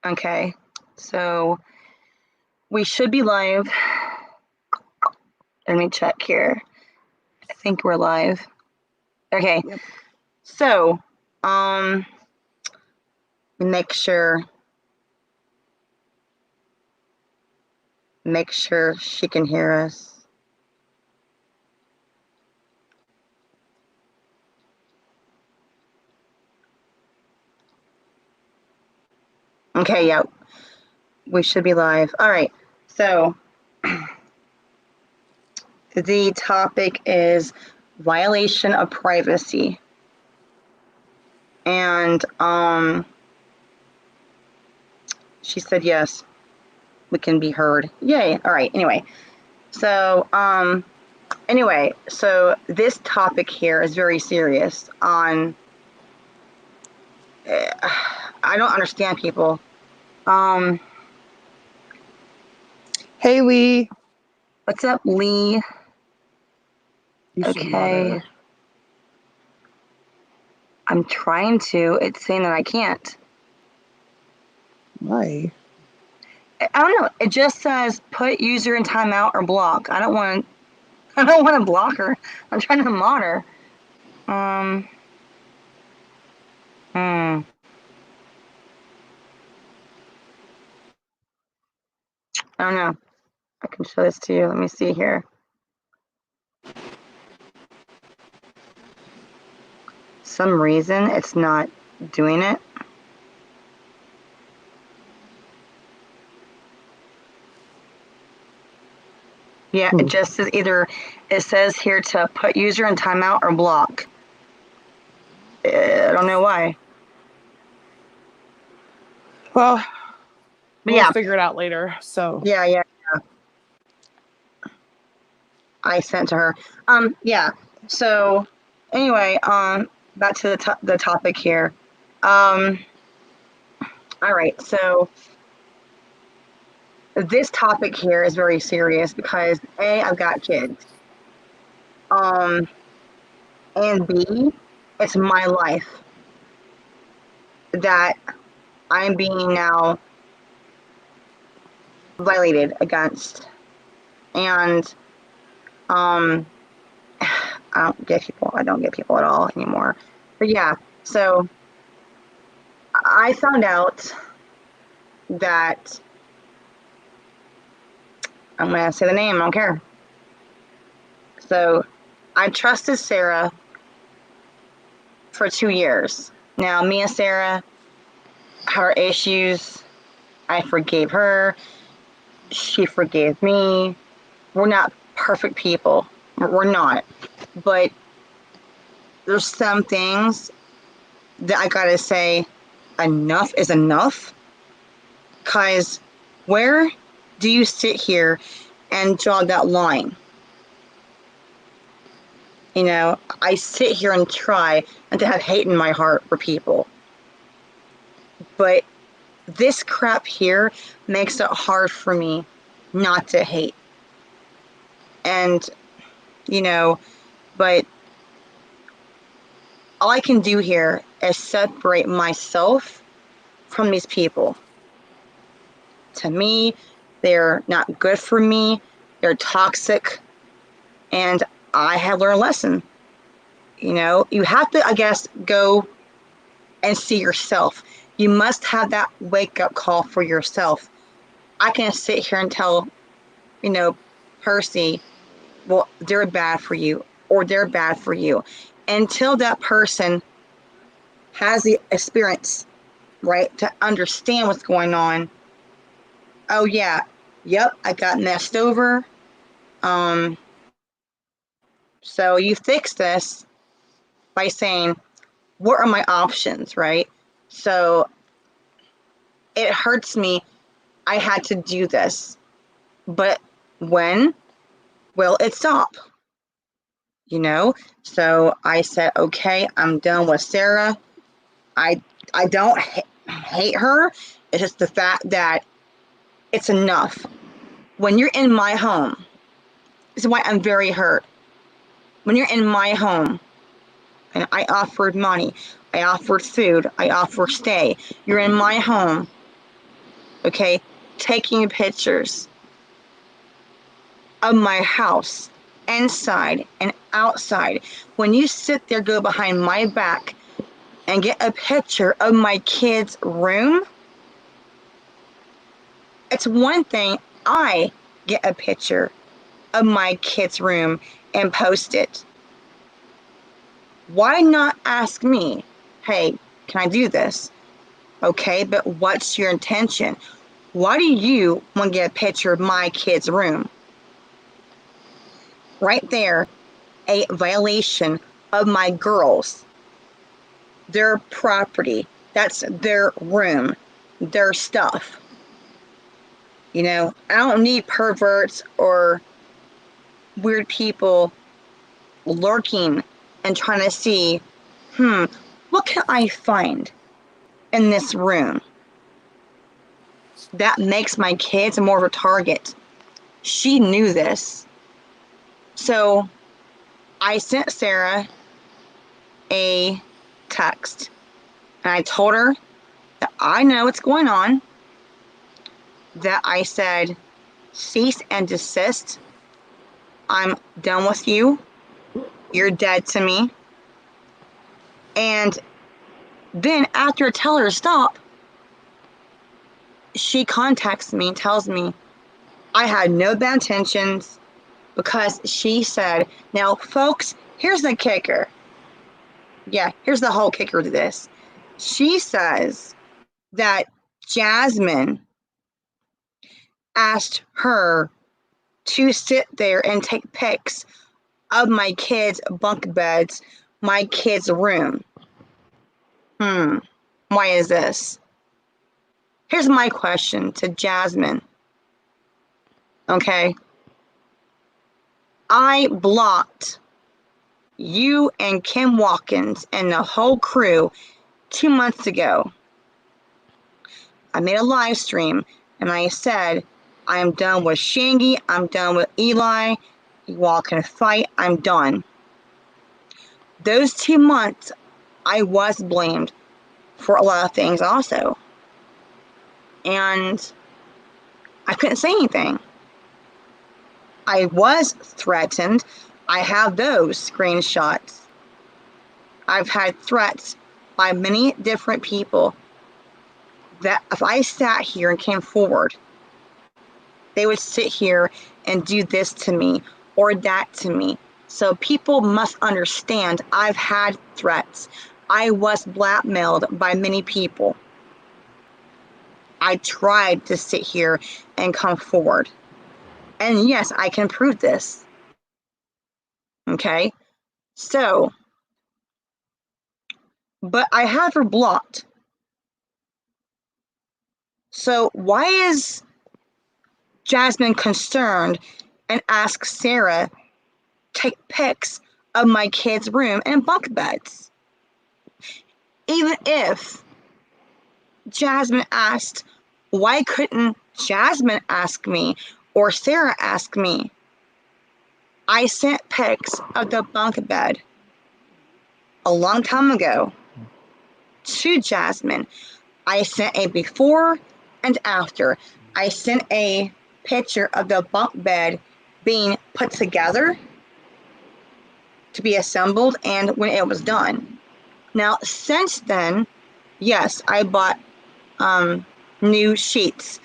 Okay, so we should be live. Let me check here. I think we're live. Okay. Yep. So, make sure she can hear us. Okay, yeah. We should be live. All right. So, the topic is violation of privacy. And she said yes, we can be heard. Yay. All right. Anyway. So, so this topic here is very serious on I don't understand people. Hey, Lee. What's up, Lee? Okay. I'm trying to. It's saying that I can't. Why? I don't know. It just says put user in timeout or block. I don't want to block her. I'm trying to mod her. I don't know. I can show this to you. Let me see here. Some reason it's not doing it. Yeah, it just says it says here to put user in timeout or block. I don't know why. Well, we'll figure it out later. So yeah. I sent to her. Yeah. So anyway, back to the topic here. All right. So this topic here is very serious because A, I've got kids. And B, it's my life that I'm being now violated against. And I don't get people at all anymore. But yeah, so I found out that I'm gonna say the name, I don't care. So I trusted Sara for 2 years. Now me and Sara, her issues, I forgave her, she forgave me. We're not perfect people. We're not. But there's some things that I gotta say, enough is enough. Because where do you sit here and draw that line? You know, I sit here and try not to have hate in my heart for people. But this crap here makes it hard for me not to hate. And, you know, but all I can do here is separate myself from these people. To me, they're not good for me. They're toxic. And I have learned a lesson. You know, you have to, I guess, go and see yourself. You must have that wake-up call for yourself. I can sit here and tell, you know, Percy, well, they're bad for you, or they're bad for you. Until that person has the experience, right, to understand what's going on. Oh, yeah, yep, I got messed over. So you fix this by saying, what are my options, right? So it hurts me. I had to do this. But when will it stop? You know? So I said, okay, I'm done with Sara. I don't hate her. It's just the fact that it's enough. When you're in my home, this is why I'm very hurt. When you're in my home, and I offered money, I offered food, I offered stay. You're in my home, okay, taking pictures of my house, inside and outside. When you sit there, go behind my back and get a picture of my kid's room, it's one thing I get a picture of my kid's room and post it. Why not ask me, hey, can I do this? Okay, but what's your intention? Why do you want to get a picture of my kid's room? Right there, a violation of my girls, their property. That's their room, their stuff. You know, I don't need perverts or weird people lurking and trying to see, what can I find in this room that makes my kids more of a target? She knew this. So I sent Sara a text and I told her that I know what's going on, that I said, cease and desist. I'm done with you. You're dead to me. And then after I tell her to stop, she contacts me and tells me I had no bad intentions, because she said, now folks, here's the kicker. Yeah, here's the whole kicker to this. She says that Jasmine asked her to sit there and take pics of my kids' bunk beds, my kids' room. Why is this? Here's my question to Jasmine. Okay. I blocked you and Kim Watkins and the whole crew 2 months ago. I made a live stream and I said, I am done with Shangy. I'm done with Eli. You all can fight. I'm done. Those 2 months, I was blamed for a lot of things also. And I couldn't say anything. I was threatened. I have those screenshots. I've had threats by many different people that if I sat here and came forward, they would sit here and do this to me or that to me. So people must understand I've had threats. I was blackmailed by many people. I tried to sit here and come forward. And yes, I can prove this. Okay? So, but I have her blocked. So why is Jasmine concerned and asks Sara take pics of my kids' room and bunk beds? Even if Jasmine asked, why couldn't Jasmine ask me or Sara ask me? I sent pics of the bunk bed a long time ago to Jasmine. I sent a before and after. I sent a picture of the bunk bed being put together to be assembled and when it was done. Now, since then, yes, I bought new sheets,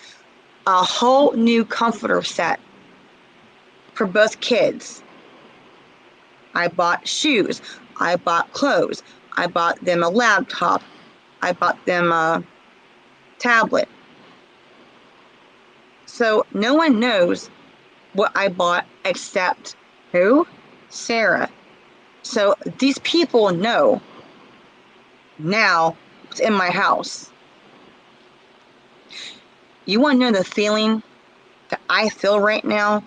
a whole new comforter set for both kids. I bought shoes. I bought clothes. I bought them a laptop. I bought them a tablet. So no one knows what I bought except who? Sara. So these people know now what's in my house. You want to know the feeling that I feel right now?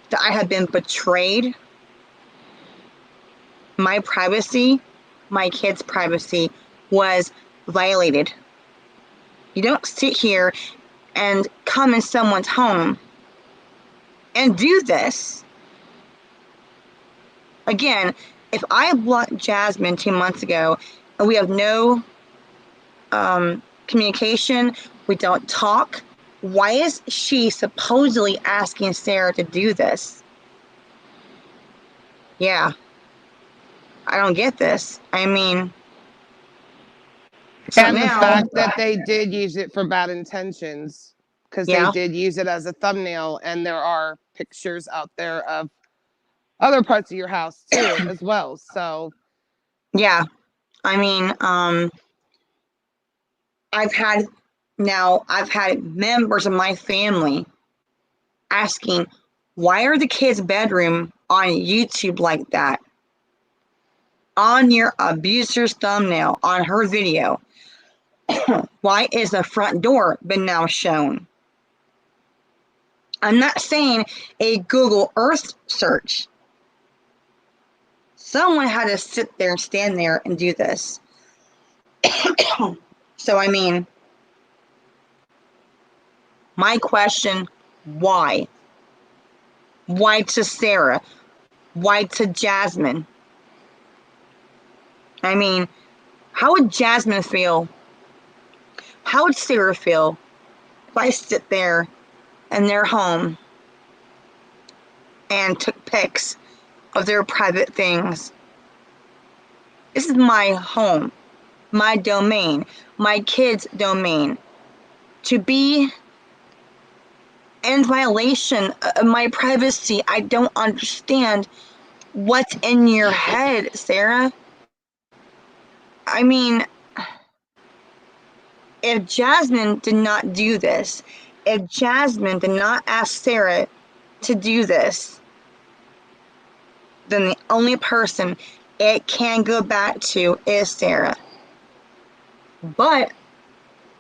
That I have been betrayed? My privacy, my kids' privacy was violated. You don't sit here and come in someone's home and do this. Again, if I blocked Jasmine 2 months ago and we have no communication, we don't talk, Why is she supposedly asking Sara to do this? Yeah. I don't get this. I mean, so and the now, fact that they did use it for bad intentions, because they yeah, did use it as a thumbnail, and there are pictures out there of other parts of your house too, as well. So yeah. I mean, I've had members of my family asking, why are the kids' bedroom on YouTube like that? On your abuser's thumbnail, on her video. Why is the front door been now shown? I'm not saying a Google Earth search. Someone had to sit there and stand there and do this. So, I mean, my question, why? Why to Sara? Why to Jasmine? I mean, how would Jasmine feel? How would Sara feel if I sit there in their home and took pics of their private things? This is my home, my domain, my kids' domain. To be in violation of my privacy, I don't understand what's in your head, Sara. I mean, if Jasmine did not do this, if Jasmine did not ask Sara to do this, then the only person it can go back to is Sara. But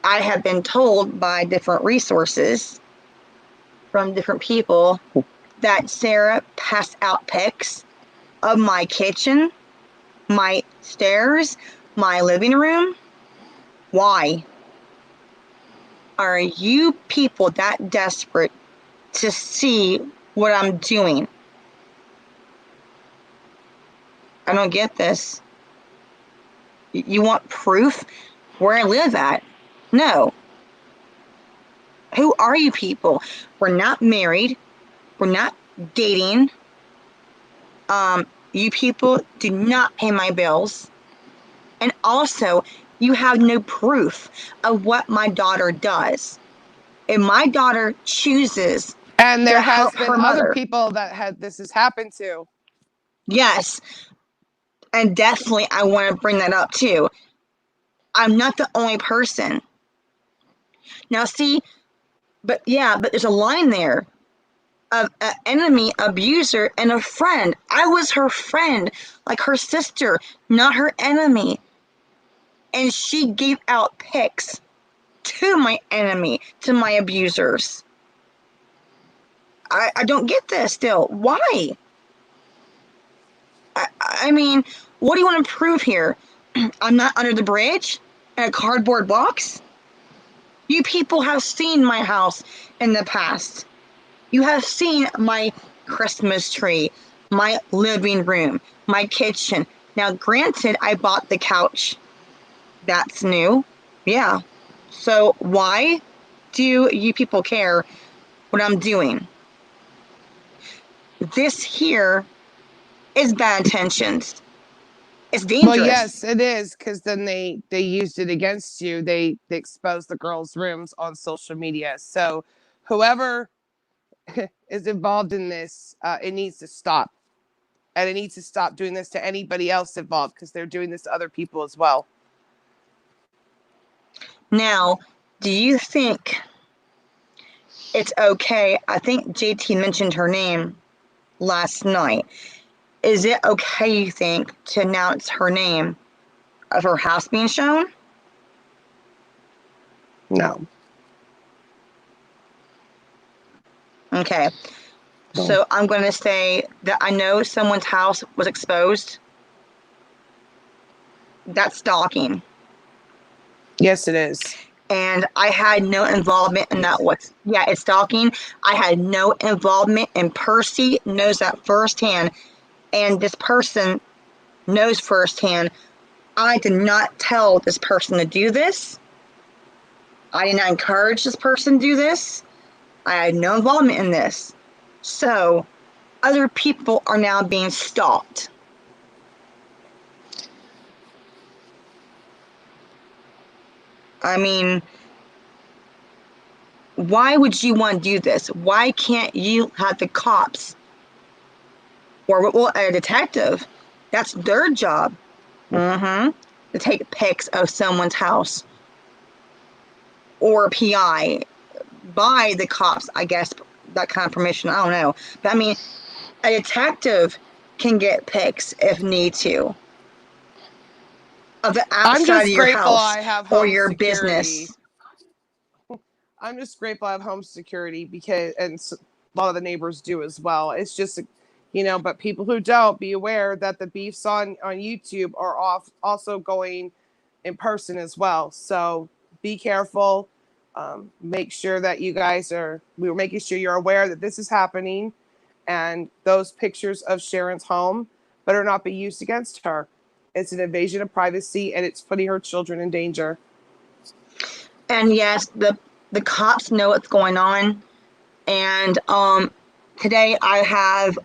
I have been told by different resources from different people that Sara passed out pics of my kitchen, my stairs, my living room. Why? Are you people that desperate to see what I'm doing? I don't get this. You want proof where I live at? No. Who are you people? We're not married. We're not dating. You people do not pay my bills. And also, you have no proof of what my daughter does. If my daughter chooses and to there has help been her other mother, people that this has happened to. yes, and definitely I want to bring that up too. I'm not the only person. Now, see, but there's a line there of an enemy, abuser, and a friend. I was her friend, like her sister, not her enemy. And she gave out pics to my enemy, to my abusers. I don't get this still. Why? I mean, what do you want to prove here? I'm not under the bridge in a cardboard box? You people have seen my house in the past. You have seen my Christmas tree, my living room, my kitchen. Now, granted, I bought the couch. That's new. Yeah. So why do you people care what I'm doing? This here is bad intentions. It's Well, dangerous. yes, it is, because then they used it against you. They exposed the girls' rooms on social media. So whoever is involved in this, it needs to stop, and it needs to stop doing this to anybody else involved, because they're doing this to other people as well. Now, do you think it's okay? I think JT mentioned her name last night. Is it okay, you think, to announce her name of her house being shown? No. Okay. So I'm going to say that I know someone's house was exposed. That's stalking. Yes, it is. And I had no involvement in that. It's stalking. I had no involvement, and Percy knows that firsthand. And this person knows firsthand I did not tell this person to do this. I did not encourage this person to do this. I had no involvement in this. So other people are now being stalked. I mean, why would you want to do this? Why can't you have the cops or a detective? That's their job. To take pics of someone's house, or a PI by the cops, I guess, that kind of permission. I don't know. But I mean, a detective can get pics if need to of the I'm outside of just your grateful house I have or home your security. business. I'm just grateful I have home security because, and a lot of the neighbors do as well. It's just, but people who don't, be aware that the beefs on YouTube are also going in person as well. So be careful. Make sure that we're making sure you're aware that this is happening, and those pictures of Sharon's home better not be used against her. It's an invasion of privacy, and it's putting her children in danger. And yes, the cops know what's going on. And today I had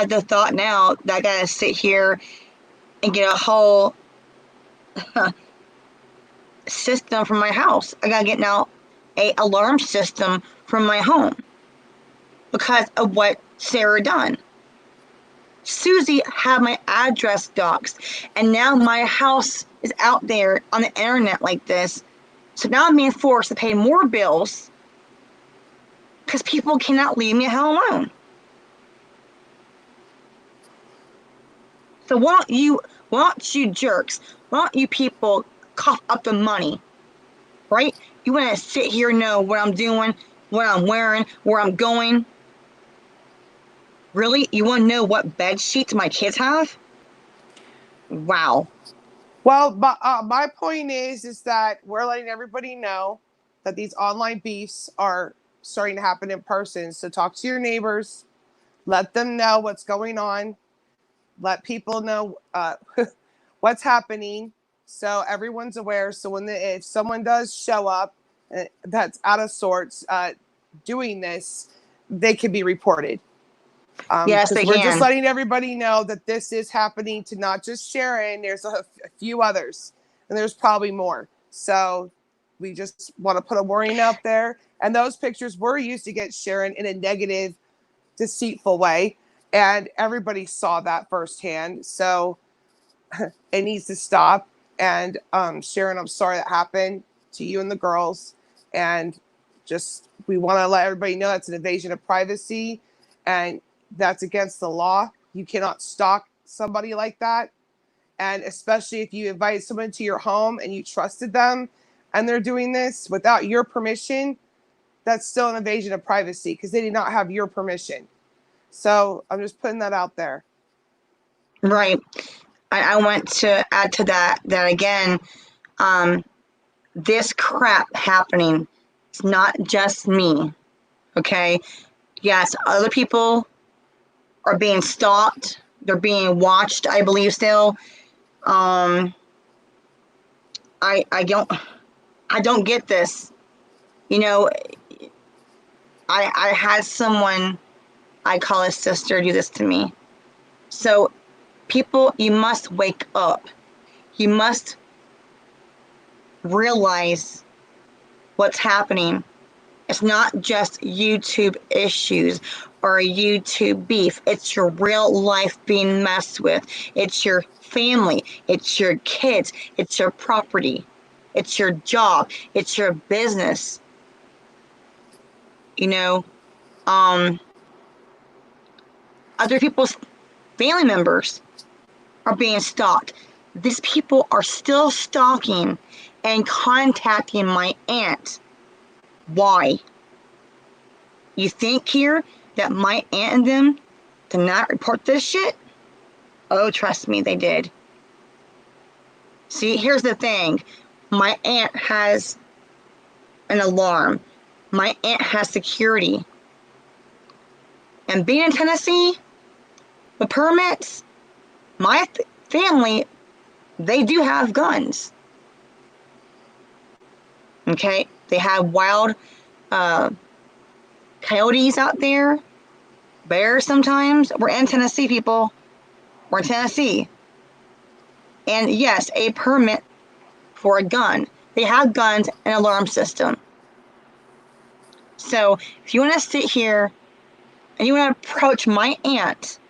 the thought now that I gotta sit here and get a whole system from my house. I gotta get now a alarm system from my home because of what Sara done. Susie had my address doxed, and now my house is out there on the internet like this. So now I'm being forced to pay more bills because people cannot leave me the hell alone. So why don't you jerks, why don't you people cough up the money, right? You want to sit here and know what I'm doing, what I'm wearing, where I'm going? Really? You want to know what bed sheets my kids have? Wow. Well, my point is that we're letting everybody know that these online beefs are starting to happen in person. So talk to your neighbors, let them know what's going on, let people know what's happening, so everyone's aware. So if someone does show up that's out of sorts doing this, they can be reported. Yes, Because they we're just can. letting everybody know that this is happening to not just Sharon. There's a few others, and there's probably more. So we just want to put a warning out there. And those pictures were used against Sharon in a negative, deceitful way, and everybody saw that firsthand. So it needs to stop. And Sharon, I'm sorry that happened to you and the girls. And just we want to let everybody know that's an invasion of privacy, and that's against the law. You cannot stalk somebody like that. And especially if you invite someone to your home and you trusted them and they're doing this without your permission, that's still an invasion of privacy because they did not have your permission. So I'm just putting that out there. Right. I want to add to that again, this crap happening, it's not just me. Okay. Yes, other people are being stalked. They're being watched, I believe still. I don't get this. You know, I had someone I call a sister do this to me. So people, you must wake up. You must realize what's happening. It's not just YouTube issues or YouTube beef. It's your real life being messed with. It's your family. It's your kids. It's your property. It's your job. It's your business. You know, other people's family members are being stalked. These people are still stalking and contacting my aunt. Why? You think here that my aunt and them did not report this shit? Oh, trust me, they did. See, here's the thing. My aunt has an alarm. My aunt has security. And being in Tennessee, the permits, my family, they do have guns. Okay, they have wild coyotes out there, bears sometimes. We're in Tennessee, people. We're in Tennessee. And yes, a permit for a gun. They have guns and alarm system. So if you want to sit here and you want to approach my aunt,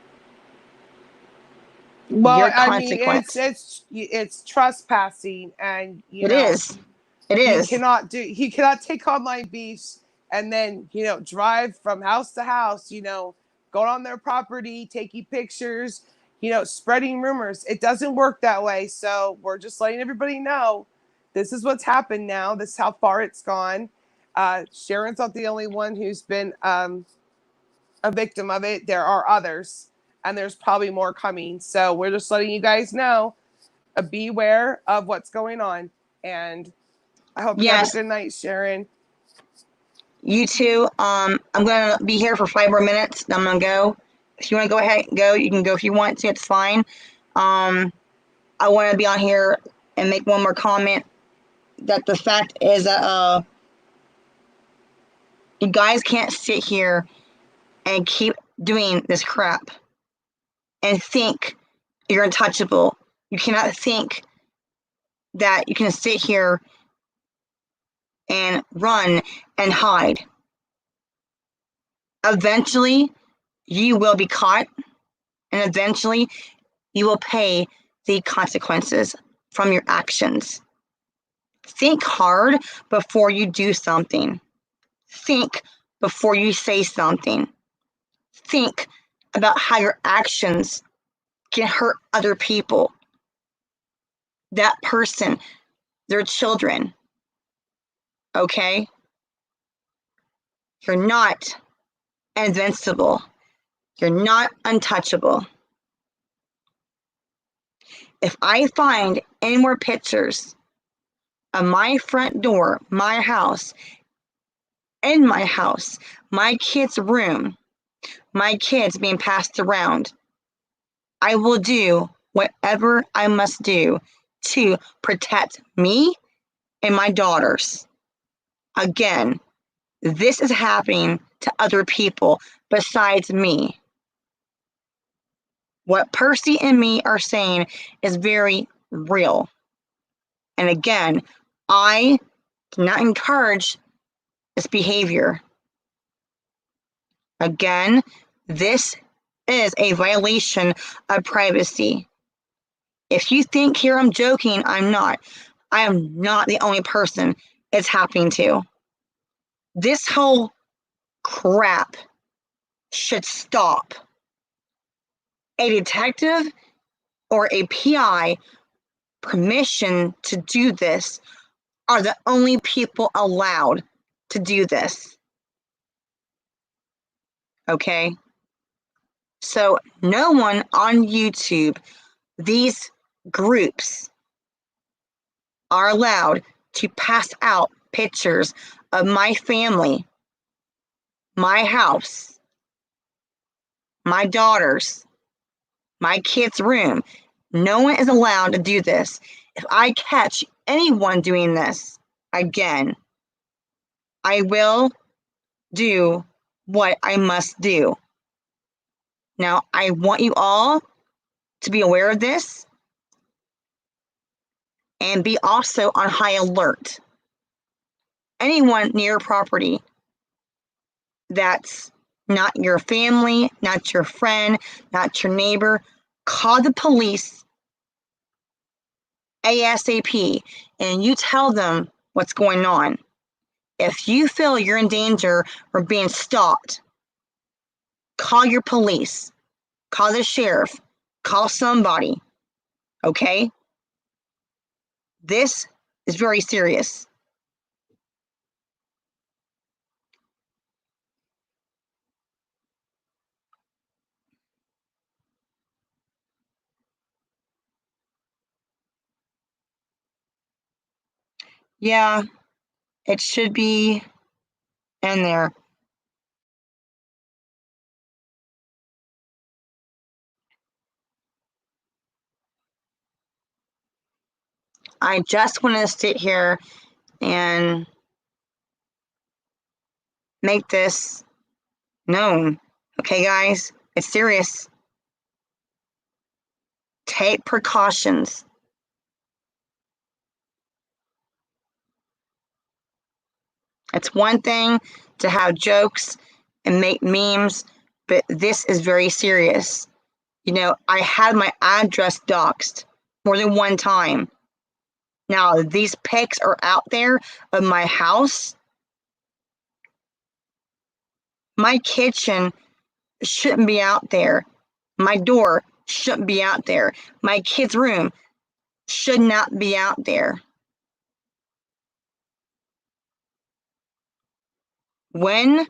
Well, your I mean, consequence. it's trespassing, and It is. It he is. cannot take on my beefs and then drive from house to house, going on their property, taking pictures, spreading rumors. It doesn't work that way. So we're just letting everybody know this is what's happened now. This is how far it's gone. Sharon's not the only one who's been a victim of it. There are others, and there's probably more coming. So we're just letting you guys know, beware of what's going on. And I hope you have a Yes. good night, Sharon. You too. I'm gonna be here for 5 more minutes. Then I'm gonna go. If you want to go ahead, go. You can go if you want to. It's fine. I want to be on here and make one more comment. That the fact is that you guys can't sit here and keep doing this crap and think you're untouchable. You cannot think that you can sit here and run and hide. Eventually, you will be caught, and eventually, you will pay the consequences from your actions. Think hard before you do something. Think before you say something. Think about how your actions can hurt other people, that person, their children. Okay? You're not invincible. You're not untouchable. If I find any more pictures of my front door, my house, in my house, my kid's room, my kids being passed around, I will do whatever I must do to protect me and my daughters. Again, this is happening to other people besides me. What Percy and me are saying is very real. And again, I do not encourage this behavior. Again, this is a violation of privacy. If you think here I'm joking, I'm not. I am not the only person it's happening to. This whole crap should stop. A detective or a PI permission to do this are the only people allowed to do this. Okay? So no one on YouTube, these groups are allowed to pass out pictures of my family, my house, my daughters, my kid's room. No one is allowed to do this. If I catch anyone doing this again, I will do what I must do. Now, I want you all to be aware of this and be also on high alert. Anyone near property that's not your family, not your friend, not your neighbor, call the police ASAP and you tell them what's going on. If you feel you're in danger or being stalked, call your police, call the sheriff, call somebody, okay? This is very serious. Yeah, it should be in there. I just want to sit here and make this known. Okay, guys, it's serious. Take precautions. It's one thing to have jokes and make memes, but this is very serious. You know, I had my address doxxed more than one time. Now, these pics are out there of my house. My kitchen shouldn't be out there. My door shouldn't be out there. My kid's room should not be out there. When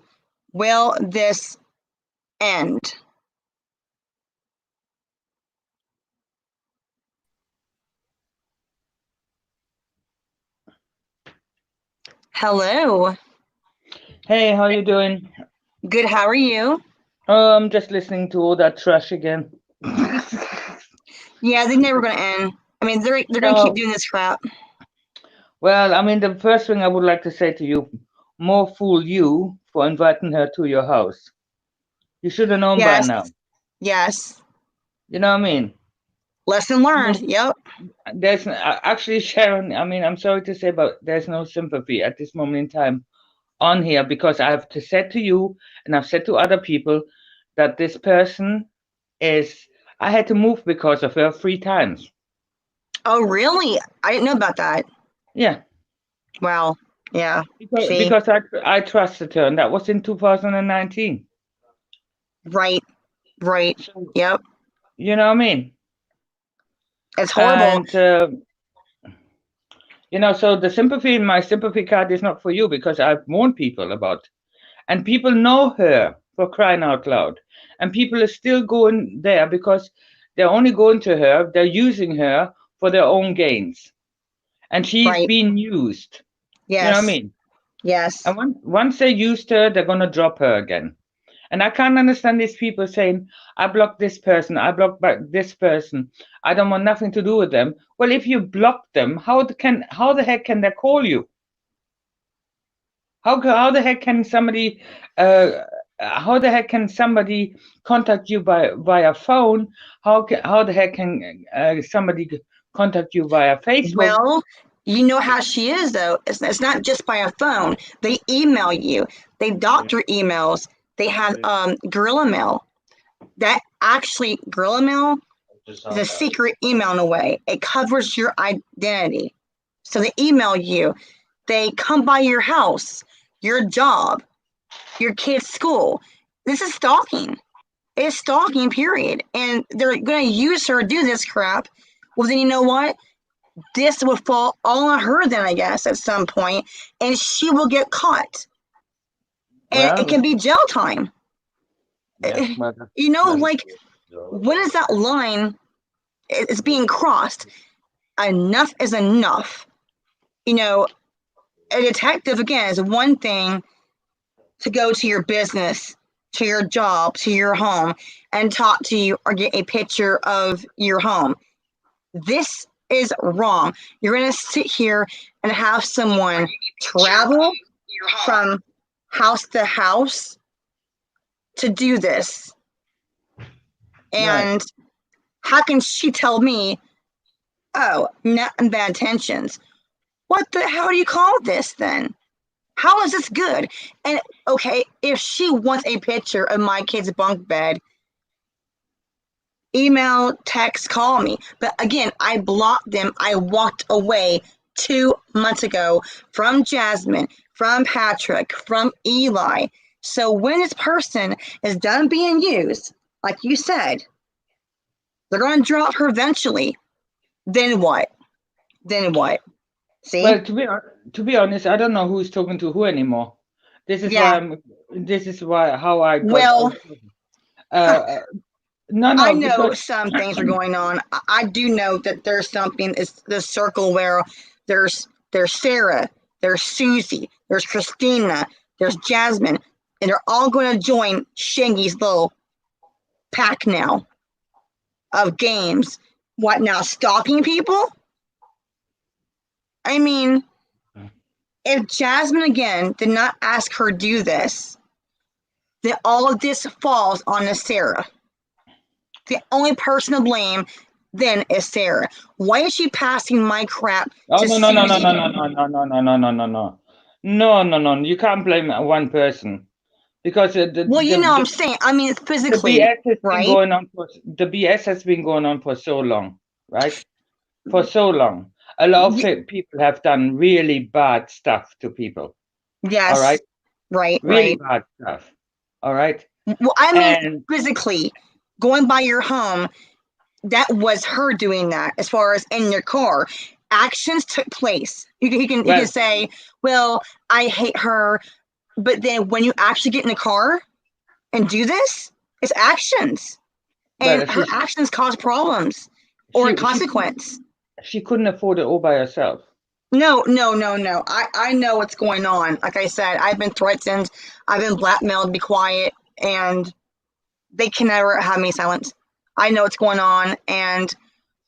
will this end? Hello. Hey, how you doing? Good, how are you? I'm just listening to all that trash again. Yeah, they're never gonna end. I mean, they're gonna keep doing this crap. Well, I mean, the first thing I would like to say to you, more fool you for inviting her to your house. You should have known by Yes. now. Yes. You know what I mean? Lesson learned. Yep. There's actually, Sharon, I mean, I'm sorry to say, but there's no sympathy at this moment in time on here because I've said to you and I've said to other people that this person is, I had to move because of her 3 times. Oh, really? I didn't know about that. Yeah. Wow. Yeah. Because I trusted her, and that was in 2019. Right. Right. So, Yep. you know what I mean? It's horrible. And you know, so the sympathy in my sympathy card is not for you because I've warned people about, and people know her, for crying out loud, and people are still going there because they're only going to her, they're using her for their own gains, and she's Right. being used. Yes. You know what I mean? Yes. And once they used her, they're gonna drop her again. And I can't understand these people saying, I blocked this person, I blocked back this person, I don't want nothing to do with them. Well, if you block them, how the heck can they call you? How the heck can somebody contact you via phone? How the heck can somebody contact you via Facebook? Well, you know how she is, though. It's not just by a phone. They email you. They doctor emails. They have guerrilla mail. That actually, guerrilla mail is a secret email in a way. It covers your identity. So they email you. They come by your house, your job, your kid's school. This is stalking. It's stalking, period. And they're going to use her to do this crap. Well, then you know what? This will fall all on her then, I guess, at some point, and she will get caught. And it can be jail time. Yeah, you know, like, when is that line is being crossed? Enough is enough. You know, a detective, again, is one thing to go to your business, to your job, to your home, and talk to you or get a picture of your home. This is wrong. You're going to sit here and have someone travel from house to house to do this. And how can she tell me, oh, not bad intentions? How do you call this then? How is this good? And okay, if she wants a picture of my kid's bunk bed, email, text, call me. But again, I blocked them. I walked away 2 months ago from Jasmine, from Patrick, from Eli. So when this person is done being used, like you said, they're going to drop her eventually. Then what? Then what? See? Well, to be honest, I don't know who's talking to who anymore. This is why how I got. Well, no, I know because some things are going on. I do know that there's something. It's the circle where there's Sara, there's Susie, there's Christina, there's Jasmine, and they're all going to join Shangy's little pack now of games. What now? Stalking people? I mean, If Jasmine again did not ask her to do this, then all of this falls on Sara. The only person to blame then is Sara. Why is she passing my crap to no, Susie? No. You can't blame one person because Well, you know what I'm saying. I mean, physically, the BS has right? been going on the BS has been going on for so long, right? For so long. A lot of people have done really bad stuff to people. Yes. All right. Really bad stuff. All right. Well, I mean, physically, going by your home, that was her doing that. As far as in your car, actions took place. You can say, well, I hate her, but then when you actually get in the car and do this, it's actions, and her actions cause problems or a consequence. She couldn't afford it all by herself. No. I know what's going on. Like I said, I've been threatened, I've been blackmailed to be quiet, and they can never have me silent. I know what's going on, and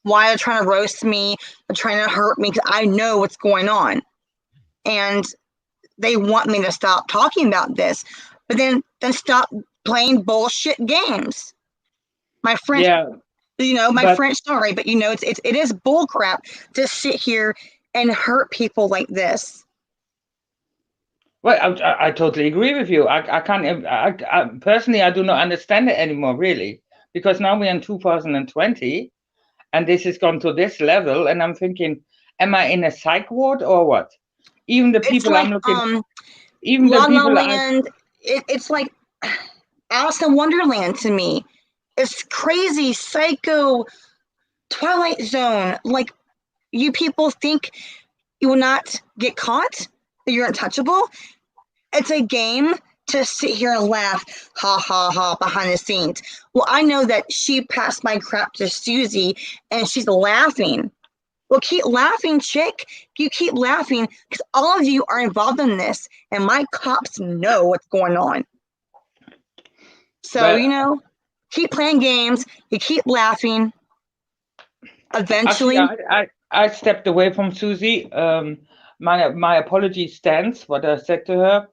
why they're trying to roast me, they're trying to hurt me, because I know what's going on. And they want me to stop talking about this, but then stop playing bullshit games. My French, French, sorry, but it is bullcrap to sit here and hurt people like this. Well, I totally agree with you. I can't. Personally, I do not understand it anymore, really, because now we're in 2020, and this has gone to this level, and I'm thinking, am I in a psych ward or what? Even the people like, I'm looking, even La La Land, it's like Alice in Wonderland to me. It's crazy, psycho, Twilight Zone. Like, you people think you will not get caught? You're untouchable? It's a game to sit here and laugh, ha ha ha, behind the scenes. Well, I know that she passed my crap to Susie, and she's laughing. Well, keep laughing, chick. You keep laughing, because all of you are involved in this, and my cops know what's going on. So, keep playing games. You keep laughing. Eventually, actually, I stepped away from Susie. My apology stands. What I said to her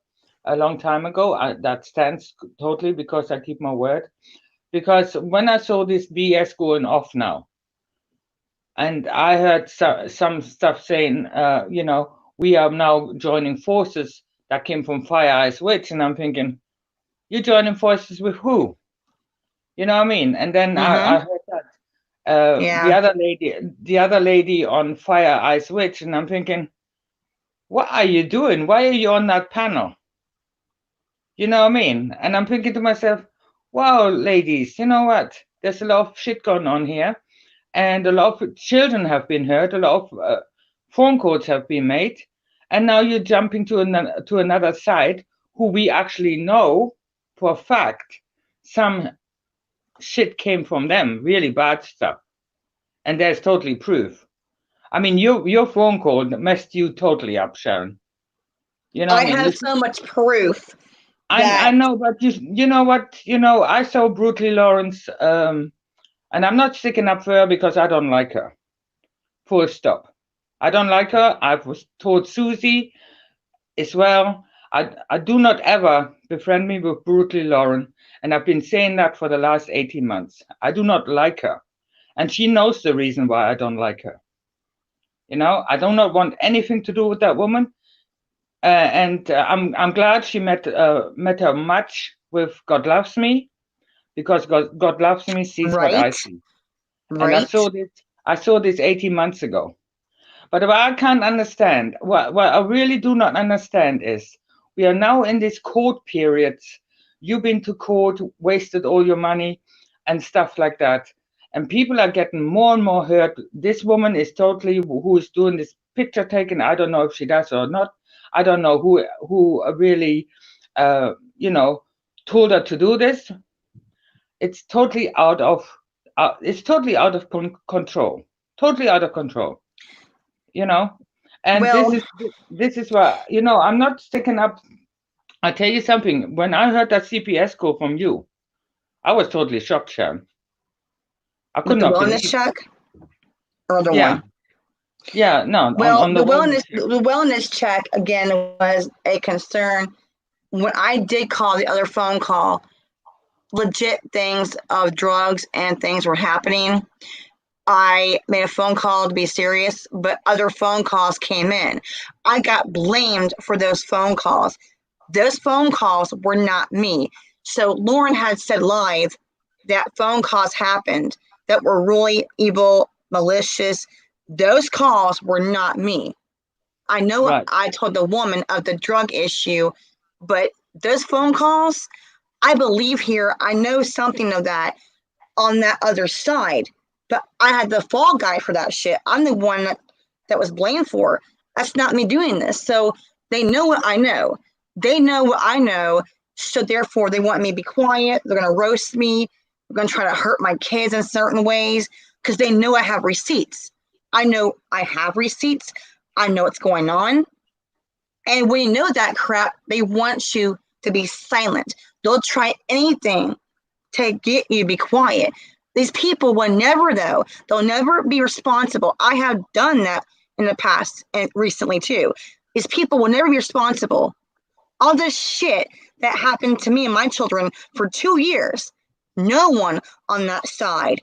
a long time ago, that stands totally, because I keep my word. Because when I saw this BS going off now, and I heard some stuff saying, we are now joining forces, that came from Fire Eyes Witch, and I'm thinking, you're joining forces with who? You know what I mean? And then I heard that the other lady on Fire Eyes Witch, and I'm thinking, what are you doing? Why are you on that panel? You know what I mean? And I'm thinking to myself, wow, ladies, you know what? There's a lot of shit going on here, and a lot of children have been hurt, a lot of phone calls have been made, and now you're jumping to another side who we actually know for a fact some shit came from them, really bad stuff, and there's totally proof. I mean, your phone call messed you totally up, Sharon. You know, I have so much proof. I know, but you know what? I saw Brutally Lawrence, and I'm not sticking up for her because I don't like her. Full stop. I don't like her. I was told Susie as well. I do not ever befriend me with Brutally Lauren, and I've been saying that for the last 18 months. I do not like her, and she knows the reason why I don't like her. I do not want anything to do with that woman, and I'm glad she met her match with God Loves Me, because God Loves Me sees what I see. Right. And I saw this 18 months ago. But what I can't understand, what I really do not understand is, we are now in this court periods. You've been to court, wasted all your money and stuff like that. And people are getting more and more hurt. This woman is totally, who is doing this picture taking, I don't know if she does or not. I don't know who really, told her to do this. It's totally out of control. Totally out of control. And this is why, I'm not sticking up. I'll tell you something. When I heard that CPS call from you, I was totally shocked, Sharon. I could not believe. The wellness check or the one? Yeah, no, Well, on the wellness check. the wellness check again was a concern. When I did call the other phone call, legit things of drugs and things were happening. I made a phone call to be serious, but other phone calls came in. I got blamed for those phone calls. Those phone calls were not me. So Lauren had said live that phone calls happened that were really evil, malicious. Those calls were not me. I know Right. I told the woman of the drug issue, but those phone calls, I believe here, I know something of that on that other side. But I had the fall guy for that shit. I'm the one that was blamed for. That's not me doing this. So they know what I know. They know what I know. So therefore, they want me to be quiet. They're going to roast me. They're going to try to hurt my kids in certain ways because they know I have receipts. I know I have receipts. I know what's going on. And when you know that crap, they want you to be silent. They'll try anything to get you to be quiet. These people will never, though, they'll never be responsible. I have done that in the past and recently too. These people will never be responsible. All this shit that happened to me and my children for 2 years, no one on that side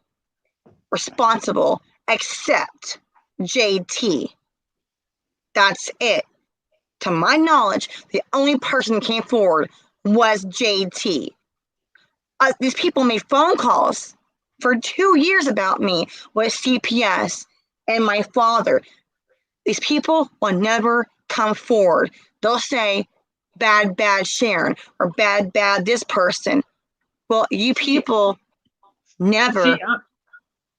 responsible except JT. That's it. To my knowledge, the only person who came forward was JT. These people made phone calls for 2 years about me with CPS and my father. These people will never come forward. They'll say, bad, bad Sharon, or bad, bad this person. Well, you people never, See,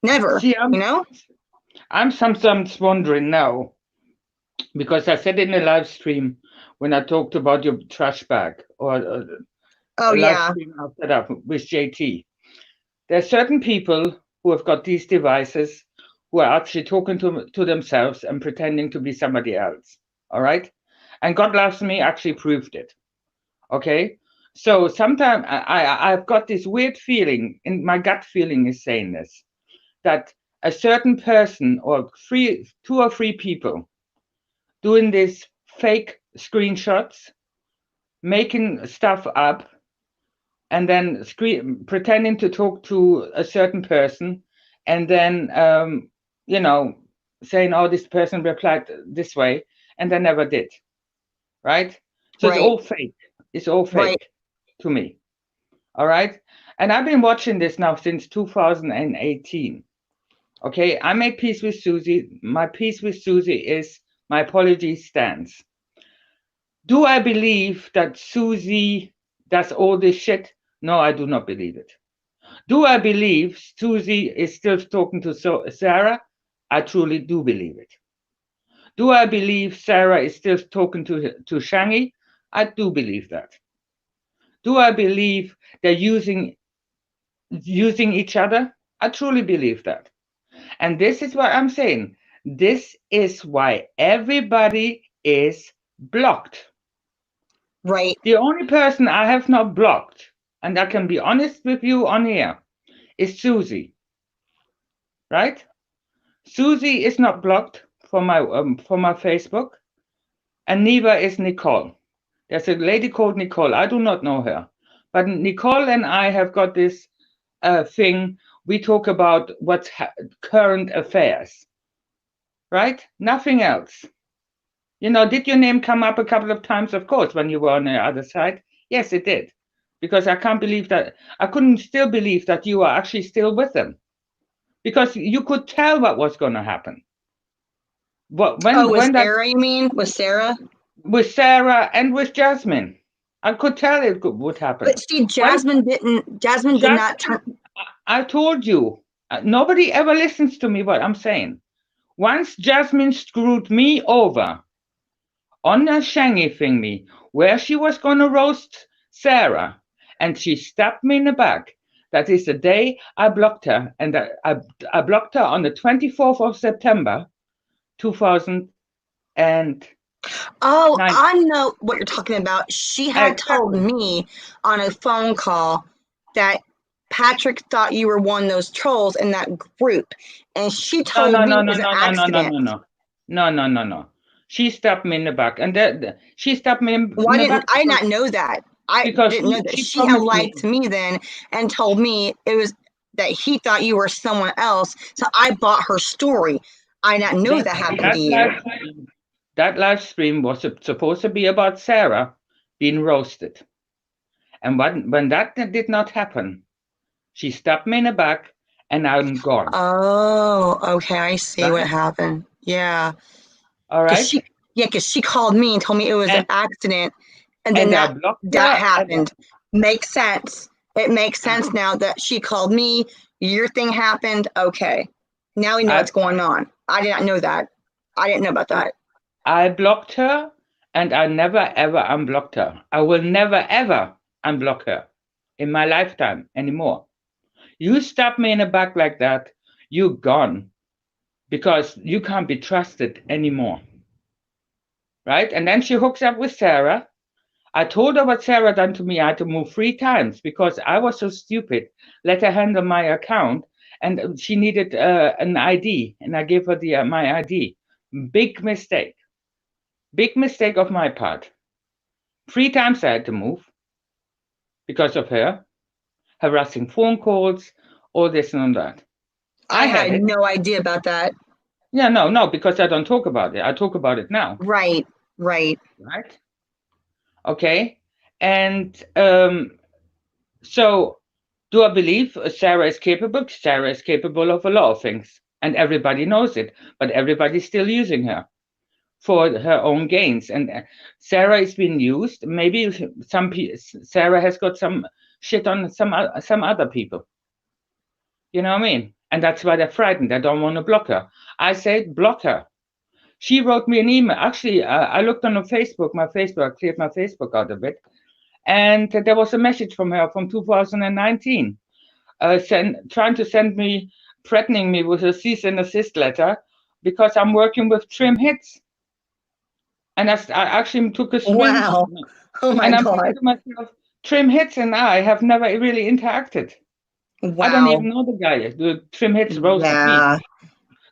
never, see, you know? I'm sometimes wondering now, because I said in the live stream when I talked about your trash bag, or Oh, a live yeah. stream after that with JT. There are certain people who have got these devices who are actually talking to themselves and pretending to be somebody else. All right. And God Loves Me actually proved it. Okay. So sometimes I've got this weird feeling, and my gut feeling is saying this, that a certain person or two or three people doing these fake screenshots, making stuff up, and then pretending to talk to a certain person, and then saying, "Oh, this person replied this way," and they never did. Right? So it's Right, all fake. It's all right. fake to me. All right. And I've been watching this now since 2018. Okay. I made peace with Susie. My peace with Susie is my apology stands. Do I believe that Susie does all this shit? No, I do not believe it. Do I believe Susie is still talking to Sara? I truly do believe it. Do I believe Sara is still talking to Shangi? I do believe that. Do I believe they're using each other? I truly believe that. And this is what I'm saying. This is why everybody is blocked. Right. The only person I have not blocked, and I can be honest with you on here, is Susie. Right? Susie is not blocked from my Facebook, and neither is Nicole. There's a lady called Nicole. I do not know her, but Nicole and I have got this thing. We talk about what's current affairs, right? Nothing else. Did your name come up a couple of times? Of course, when you were on the other side. Yes, it did, because I can't believe that. I couldn't still believe that you are actually still with them, because you could tell what was going to happen. But With that Sarah, you mean? With Sarah? with Sara and with Jasmine, I could tell it would happen. But see, Jasmine did not turn. I told you, nobody ever listens to me. What I'm saying. Once Jasmine screwed me over on a Shangy thingy where she was going to roast Sara, and she stabbed me in the back. That is the day I blocked her, and I blocked her on the 24th of September, 2000. Oh, I know what you're talking about. She had told Exactly. me on a phone call that Patrick thought you were one of those trolls in that group, and she told me it was an accident. No. No. She stabbed me in the back, and she stabbed me in Why the didn't back I not know that? I because didn't know that. she She had promised me. lied to me then and told me it was that he thought you were someone else. So I bought her story. I not know that happened to you. That live stream was supposed to be about Sara being roasted. And when that did not happen, she stabbed me in the back and I'm gone. Oh, okay. I see Right? what happened. Yeah. All right. Because she called me and told me it was an accident. And then I blocked that her. happened. Makes sense. It makes sense now that she called me. Your thing happened. Okay. Now we know what's going on. I did not know that. I didn't know about that. I blocked her and I never ever unblocked her. I will never ever unblock her in my lifetime anymore. You stab me in the back like that, you're gone because you can't be trusted anymore. Right? And then she hooks up with Sara. I told her what Sara done to me. I had to move 3 times because I was so stupid. Let her handle my account, and she needed an ID, and I gave her my ID. Big mistake of my part. 3 times I had to move because of her, harassing phone calls, all this and that. I had no idea about that. Yeah, no, because I don't talk about it. I talk about it now. Right. Okay. And so do I believe Sara is capable? Sara is capable of a lot of things, and everybody knows it, but everybody's still using her for her own gains. And Sara is being used. Maybe Sara has got some shit on some other people. You know what I mean? And that's why they're frightened. They don't want to block her. I said, block her. She wrote me an email. Actually, I looked on her Facebook, I cleared my Facebook out of it. And there was a message from her from 2019, trying to send me, threatening me with a cease and desist letter because I'm working with Trim Hits. And I actually took a screenshot. Wow. Oh my and I'm God. thinking to myself, Trim Hits and I have never really interacted. Wow. I don't even know the guy. The Trim Hits roasted me.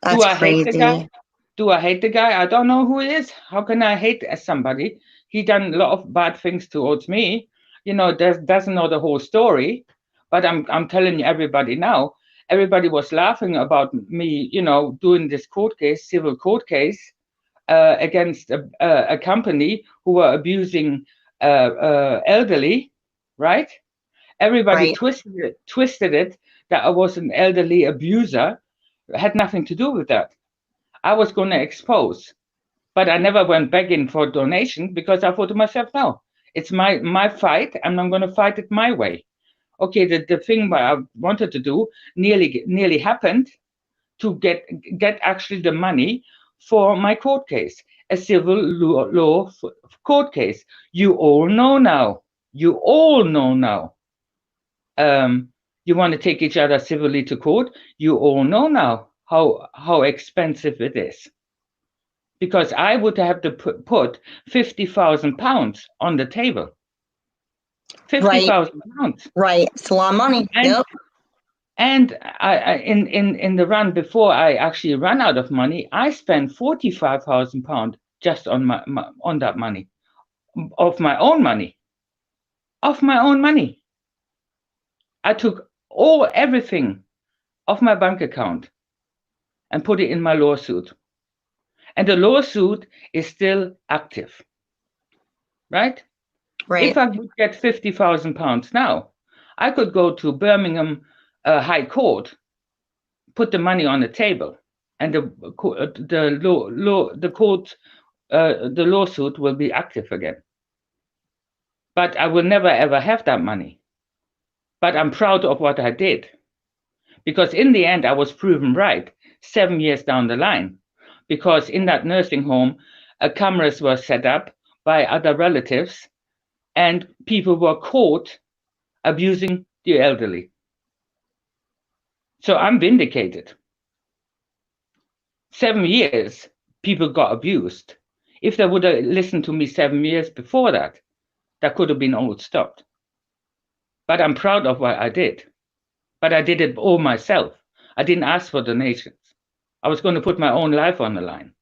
That's crazy. Hate the guy? Do I hate the guy? I don't know who he is. How can I hate somebody? He done a lot of bad things towards me. You know, doesn't know the whole story. But I'm telling you, everybody now. Everybody was laughing about me, you know, doing this civil court case against a company who were abusing elderly, right? Everybody twisted it that I was an elderly abuser. It had nothing to do with that. I was going to expose, but I never went begging for donation because I thought to myself, no, it's my fight, and I'm going to fight it my way. Okay, the thing I wanted to do nearly happened, to get actually the money for my court case, a civil law court case. You all know now. You want to take each other civilly to court. You all know now how expensive it is. Because I would have to put £50,000 on the table. £50,000. Right. It's a lot of money. Yep. And I in the run before I actually ran out of money, I spent £45,000 just on on that money, of my own money. I took everything off my bank account and put it in my lawsuit. And the lawsuit is still active. Right? If I would get £50,000 now, I could go to Birmingham High Court, put the money on the table, and the lawsuit will be active again. But I will never ever have that money. But I'm proud of what I did, because in the end I was proven right 7 years down the line, because in that nursing home, cameras were set up by other relatives, and people were caught abusing the elderly. So I'm vindicated. 7 years, people got abused. If they would have listened to me 7 years before that, that could have been all stopped. But I'm proud of what I did. But I did it all myself. I didn't ask for donations. I was going to put my own life on the line.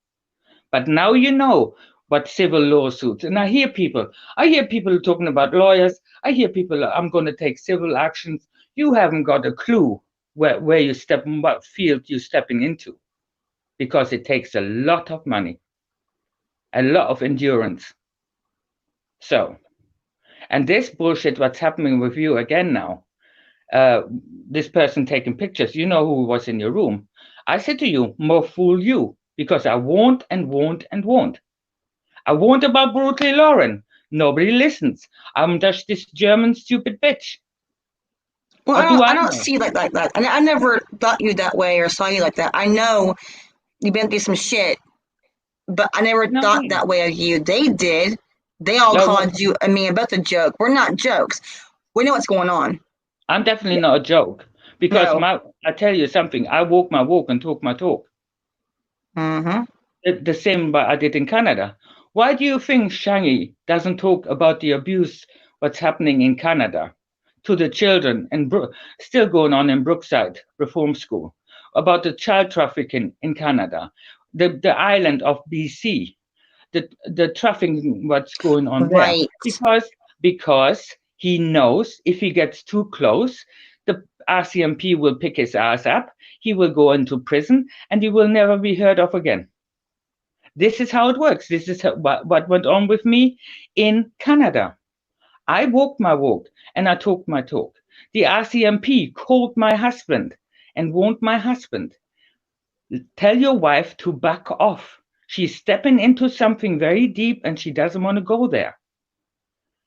But now you know what civil lawsuits. And I hear people talking about lawyers. I hear people, I'm going to take civil actions. You haven't got a clue where you step, what field you're stepping into, because it takes a lot of money, a lot of endurance. So, and this bullshit, what's happening with you again now, this person taking pictures, you know who was in your room. I said to you, more fool you, because I warned and warned and warned. I warned about Brutally Lauren. Nobody listens. I'm just this German stupid bitch. Well, I don't see like that. I never thought you that way or saw you like that. I know you've been through some shit, but I never thought that way of you. They did. They all called you about the joke. We're not jokes. We know what's going on. I'm definitely not a joke, because I tell you something. I walk my walk and talk my talk. The same I did in Canada. Why do you think Shangy doesn't talk about the abuse, what's happening in Canada to the children, and still going on in Brookside Reform School, about the child trafficking in Canada, the island of BC, the trafficking, what's going on there? Because he knows if he gets too close, the RCMP will pick his ass up, he will go into prison, and he will never be heard of again. This is how it works. This is what went on with me in Canada. I walked my walk and I talked my talk. The RCMP called my husband and warned my husband, tell your wife to back off. She's stepping into something very deep and she doesn't want to go there.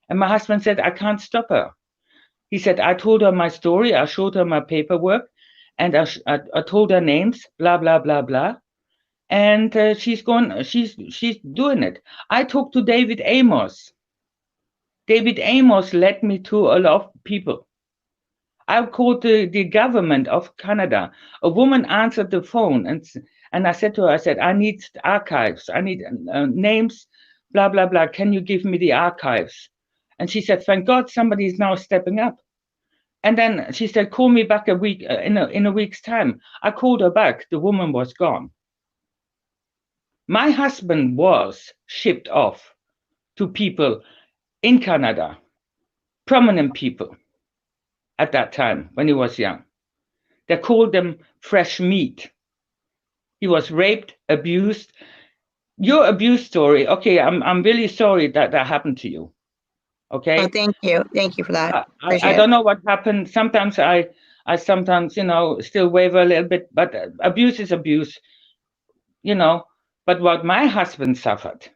And my husband said, I can't stop her. He said, I told her my story. I showed her my paperwork and I told her names, blah, blah, blah, blah. And she's doing it. I talked to David Amos. David Amos led me to a lot of people. I called the government of Canada. A woman answered the phone and I said to her, I need archives. I need names, blah, blah, blah. Can you give me the archives? And she said, thank God somebody is now stepping up. And then she said, call me back in a week's time. I called her back. The woman was gone. My husband was shipped off to people in Canada, prominent people at that time when he was young. They called them fresh meat. He was raped, abused. Your abuse story, okay, I'm really sorry that happened to you. Okay. Oh, thank you for that. I don't know what happened. Sometimes I sometimes, still waver a little bit, but abuse is abuse, But what my husband suffered,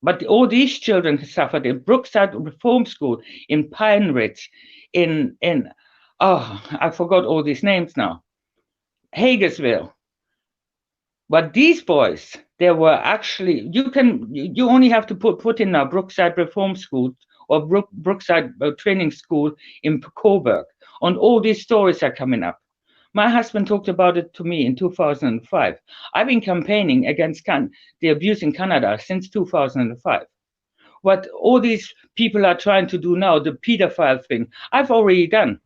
but all these children suffered in Brookside Reform School, in Pine Ridge, I forgot all these names now, Hagersville. But these boys, they were actually, you only have to put in now Brookside Reform School or Brookside Training School in Coburg, and all these stories are coming up. My husband talked about it to me in 2005. I've been campaigning against the abuse in Canada since 2005. What all these people are trying to do now, the pedophile thing, I've already done.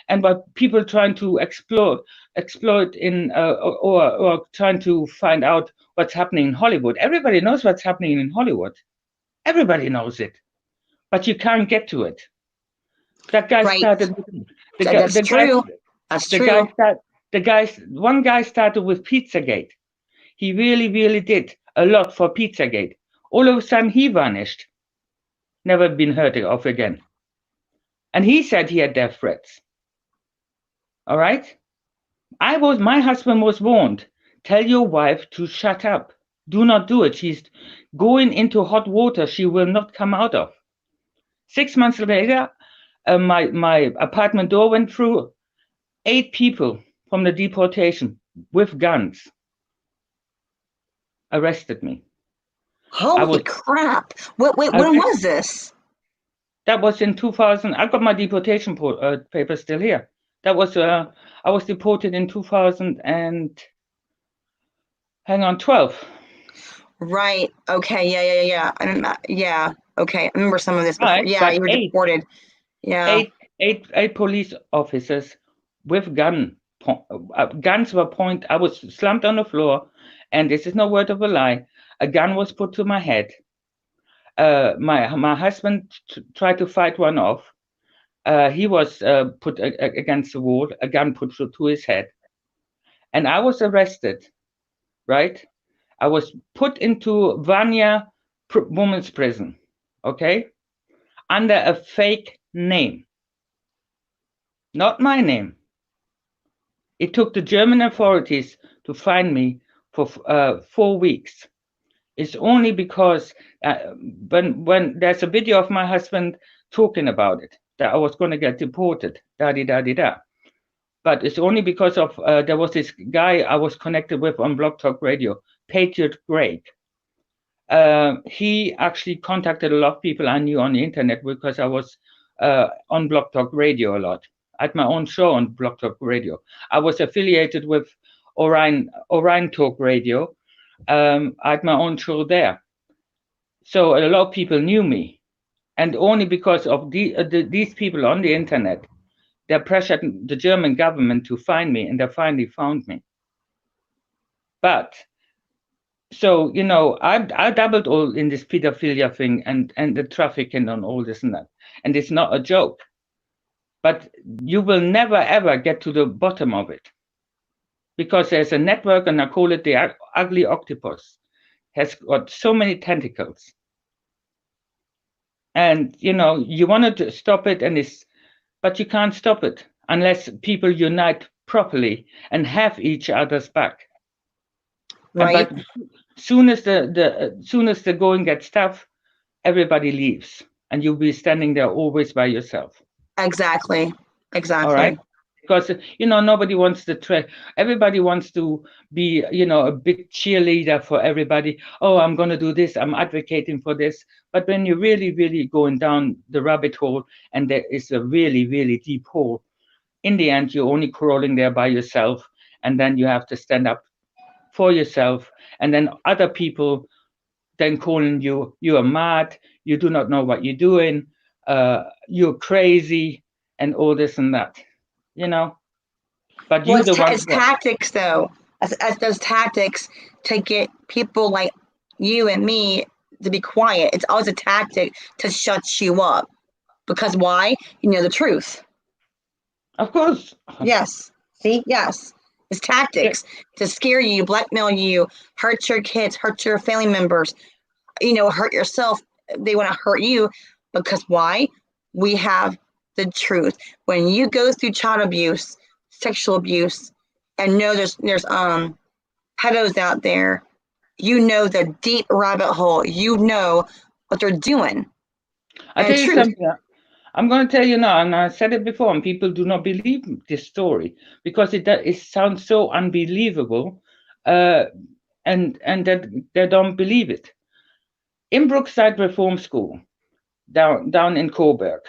And what people trying to exploit in or trying to find out what's happening in Hollywood. Everybody knows what's happening in Hollywood. Everybody knows it, but you can't get to it. That guy started. That's true. One guy started with Pizzagate. He really, really did a lot for Pizzagate. All of a sudden, he vanished. Never been heard of again. And he said he had death threats. All right? My husband was warned. Tell your wife to shut up. Do not do it. She's going into hot water she will not come out of. 6 months later, my apartment door went through. 8 people from the deportation with guns arrested me. Holy crap. Wait, when was this? That was in 2000. I've got my deportation paper still here. That was, I was deported in 2012. Right. Okay. Yeah. Okay. I remember some of this before. Right, yeah, you were deported. Yeah. 8 police officers with gun guns were pointed. I was slumped on the floor, and this is no word of a lie. A gun was put to my head. My husband tried to fight one off. He was put against the wall, a gun put to his head, and I was arrested. Right, I was put into Vanya women's prison, okay, under a fake name, not my name. It took the German authorities to find me for 4 weeks. It's only because when there's a video of my husband talking about it, that I was going to get deported, da-di-da-di-da. But it's only because of, there was this guy I was connected with on Blog Talk Radio, Patriot Greg. He actually contacted a lot of people I knew on the internet because I was on Blog Talk Radio a lot. I had my own show on Blog Talk Radio. I was affiliated with Orion Talk Radio. I had my own show there. So a lot of people knew me. And only because of these people on the internet, they pressured the German government to find me, and they finally found me. But, so, you know, I dabbled all in this pedophilia thing and the trafficking and all this and that. And it's not a joke. But you will never, ever get to the bottom of it. Because there's a network, and I call it the ugly octopus. Has got so many tentacles. And, you know, you wanted to stop it, but you can't stop it unless people unite properly and have each other's back. Right. But soon as the going gets tough, everybody leaves, and you'll be standing there always by yourself. Exactly. All right. Because, you know, nobody wants to everybody wants to be, you know, a big cheerleader for everybody. Oh, I'm going to do this. I'm advocating for this. But when you're really, really going down the rabbit hole, and there is a really, really deep hole, in the end, you're only crawling there by yourself. And then you have to stand up for yourself. And then other people then calling you, you are mad. You do not know what you're doing. You're crazy and all this and that. You know, but Well, you the one. it's tactics, though. As those tactics to get people like you and me to be quiet. It's always a tactic to shut you up. Because why? You know the truth. Of course. Yes. See? Yes. It's tactics to scare you, blackmail you, hurt your kids, hurt your family members, you know, hurt yourself. They want to hurt you because why? We have the truth. When you go through child abuse, sexual abuse, and know there's pedos out there, you know the deep rabbit hole. You know what they're doing. I tell you something. I'm going to tell you now, and I said it before, and people do not believe this story because it sounds so unbelievable, and that they don't believe it. In Brookside Reform School, down in Coburg,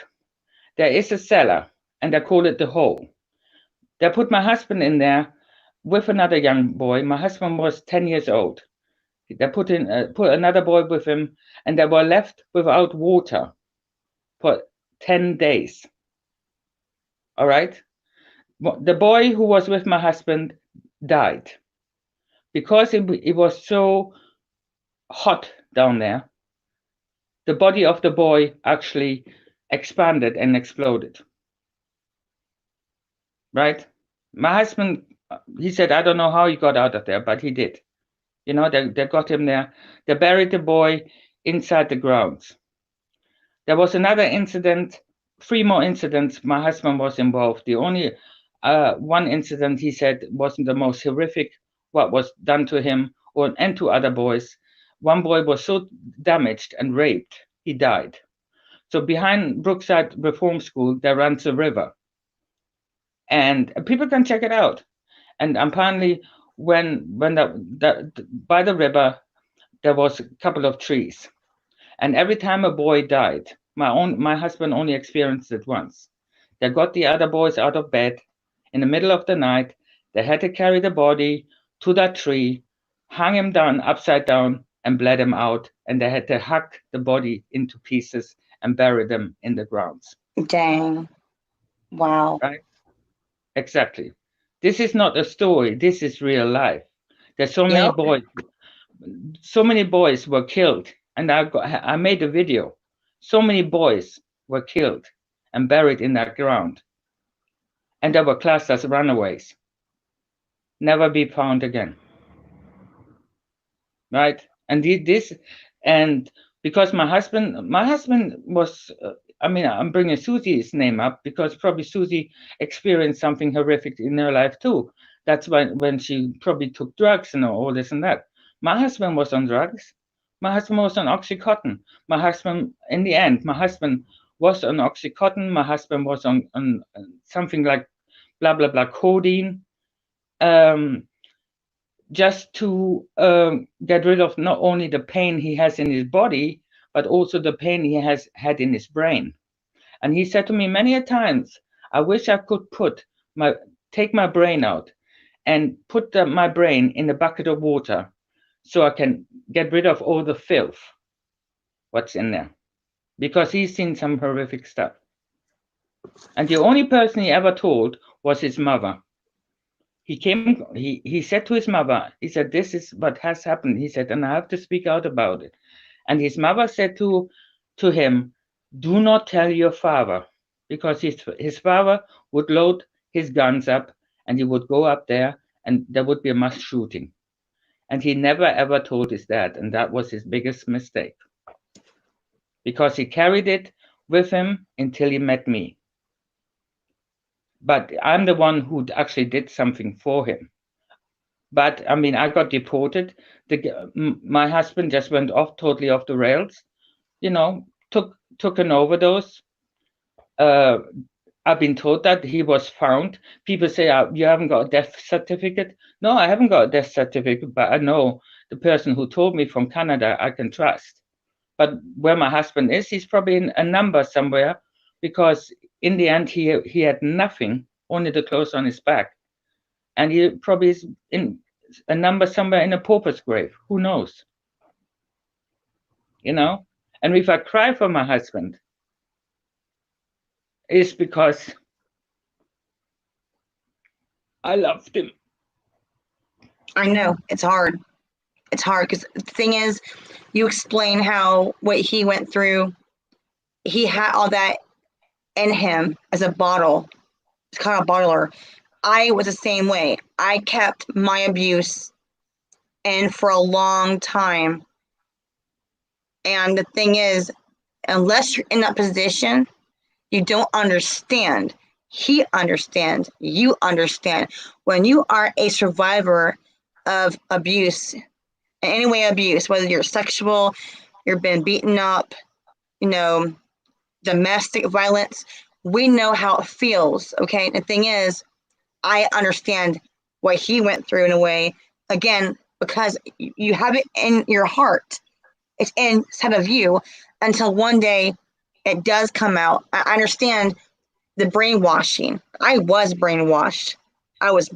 there is a cellar, and they call it the hole. They put my husband in there with another young boy. My husband was 10 years old. They put another boy with him, and they were left without water for 10 days. All right. The boy who was with my husband died because it was so hot down there. The body of the boy actually expanded and exploded. Right. My husband, he said, I don't know how he got out of there, but he did. You know, they got him there. They buried the boy inside the grounds. There was another incident, 3 more incidents. My husband was involved. The only one incident, he said, wasn't the most horrific, what was done to him and to other boys. One boy was so damaged and raped, he died. So behind Brookside Reform School, there runs a river. And people can check it out. And apparently, when by the river, there was a couple of trees. And every time a boy died, my husband only experienced it once. They got the other boys out of bed in the middle of the night. They had to carry the body to that tree, hang him down upside down, and bled him out. And they had to hack the body into pieces and bury them in the grounds. Dang. Wow. Right? Exactly. This is not a story. This is real life. There's so many Yep. boys. So many boys were killed, and I made a video. So many boys were killed and buried in that ground, and they were classed as runaways, never be found again. Right? And this, and because my husband was, I mean, I'm bringing Suzi's name up because probably Suzi experienced something horrific in her life too. That's when she probably took drugs and all this and that. My husband was on drugs. My husband was on Oxycontin. My husband, in the end, my husband was on Oxycontin. My husband was on something like blah, blah, blah, codeine. Just to get rid of not only the pain he has in his body, but also the pain he has had in his brain. And he said to me many a times, I wish I could take my brain out and put my brain in a bucket of water so I can get rid of all the filth, what's in there. Because he's seen some horrific stuff. And the only person he ever told was his mother. He said to his mother, he said, this is what has happened. He said, and I have to speak out about it. And his mother said to him, do not tell your father, because his father would load his guns up and he would go up there and there would be a mass shooting. And he never ever told his dad. And that was his biggest mistake, because he carried it with him until he met me. But I'm the one who actually did something for him. But I mean, I got deported. My husband just went totally off the rails. You know, took an overdose. I've been told that he was found. People say, you haven't got a death certificate. No, I haven't got a death certificate, but I know the person who told me from Canada I can trust. But where my husband is, he's probably in a number somewhere, because in the end he had nothing, only the clothes on his back. And he probably is in a number somewhere in a pauper's grave. Who knows? You know? And if I cry for my husband, it's because I loved him. I know. It's hard. It's hard because the thing is, you explain what he went through. He had all that in him as a bottle. It's called a bottler. I was the same way. I kept my abuse in for a long time. And the thing is, unless you're in that position, you don't understand. He understands. You understand. When you are a survivor of abuse, any way abuse, whether you're sexual, you've been beaten up, domestic violence, we know how it feels, okay? The thing is, I understand what he went through in a way, again, because you have it in your heart. It's inside of you until one day it does come out. I understand the brainwashing. I was brainwashed. I was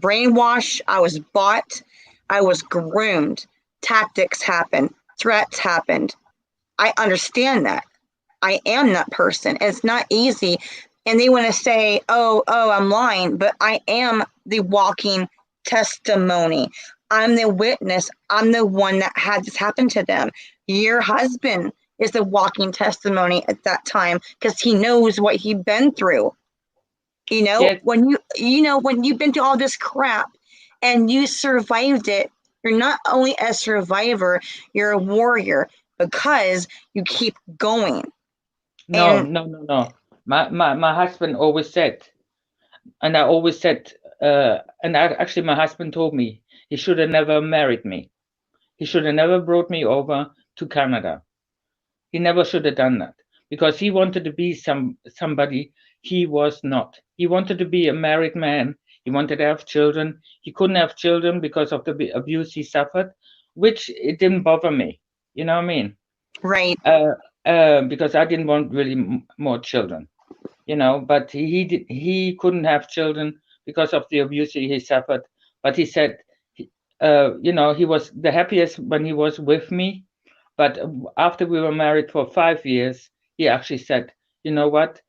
bought. I was groomed. Tactics happened. Threats happened. I understand that. I am that person. It's not easy. And they want to say, oh, I'm lying, but I am the walking testimony. I'm the witness. I'm the one that had this happen to them. Your husband is the walking testimony at that time because he knows what he'd been through. Yes. When you've been through all this crap and you survived it, you're not only a survivor, you're a warrior because you keep going. No. My husband always said, and I always said, actually my husband told me he should have never married me. He should have never brought me over to Canada. He never should have done that, because he wanted to be somebody he was not. He wanted to be a married man. He wanted to have children. He couldn't have children because of the abuse he suffered, which it didn't bother me. You know what I mean? Right. Because I didn't want really more children, but he couldn't have children because of the abuse he suffered. But he said, he was the happiest when he was with me. But after we were married for 5 years, he actually said, you know what?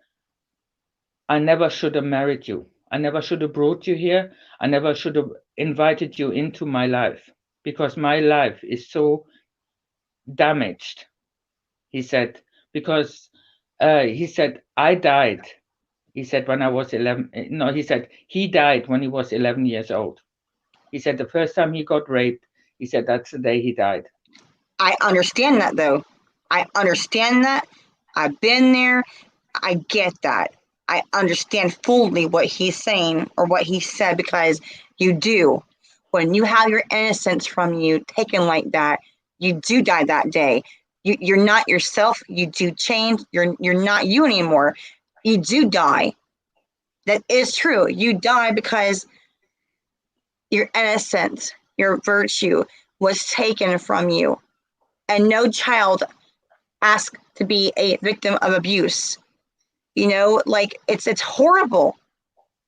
I never should have married you. I never should have brought you here. I never should have invited you into my life, because my life is so damaged. He said, because he said, I died. He said, when I was 11, no, he said, he died when he was 11 years old. He said, the first time he got raped, he said, that's the day he died. I understand that, though. I understand that. I've been there. I get that. I understand fully what he's saying or what he said, because you do. When you have your innocence from you taken like that, you do die that day. You're not yourself. You do change. You're not you anymore. You do die. That is true. You die because your innocence, your virtue was taken from you. And no child asked to be a victim of abuse. You know, like it's horrible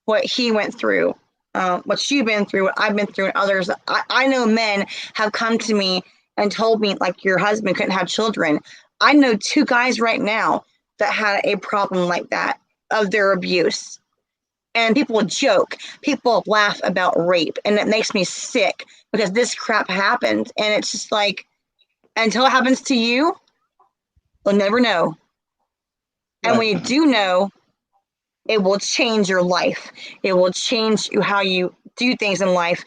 what he went through, what you've been through, what I've been through, and others. I know men have come to me and told me, like, your husband couldn't have children. I know 2 guys right now that had a problem like that of their abuse. And people joke, people laugh about rape, and it makes me sick because this crap happened. And it's just like, until it happens to you, you'll never know. And when you do know, it will change your life. It will change how you do things in life,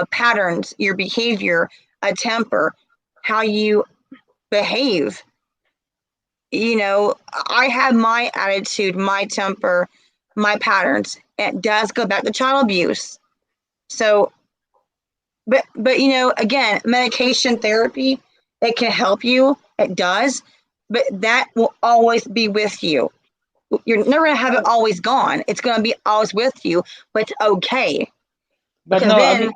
patterns, your behavior, a temper, how you behave. You know, I have my attitude, my temper, my patterns. It does go back to child abuse. So, but you know, again, medication therapy, it can help you. It does, but that will always be with you. You're never going to have it always gone. It's going to be always with you, but it's okay. But Because no, I then, mean,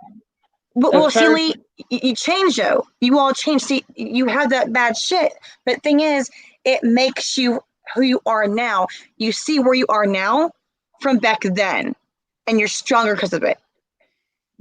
well, see, Sharon, Lee, you change, though. You all change. See, you have that bad shit. But the thing is, it makes you who you are now. You see where you are now from back then, and you're stronger because of it.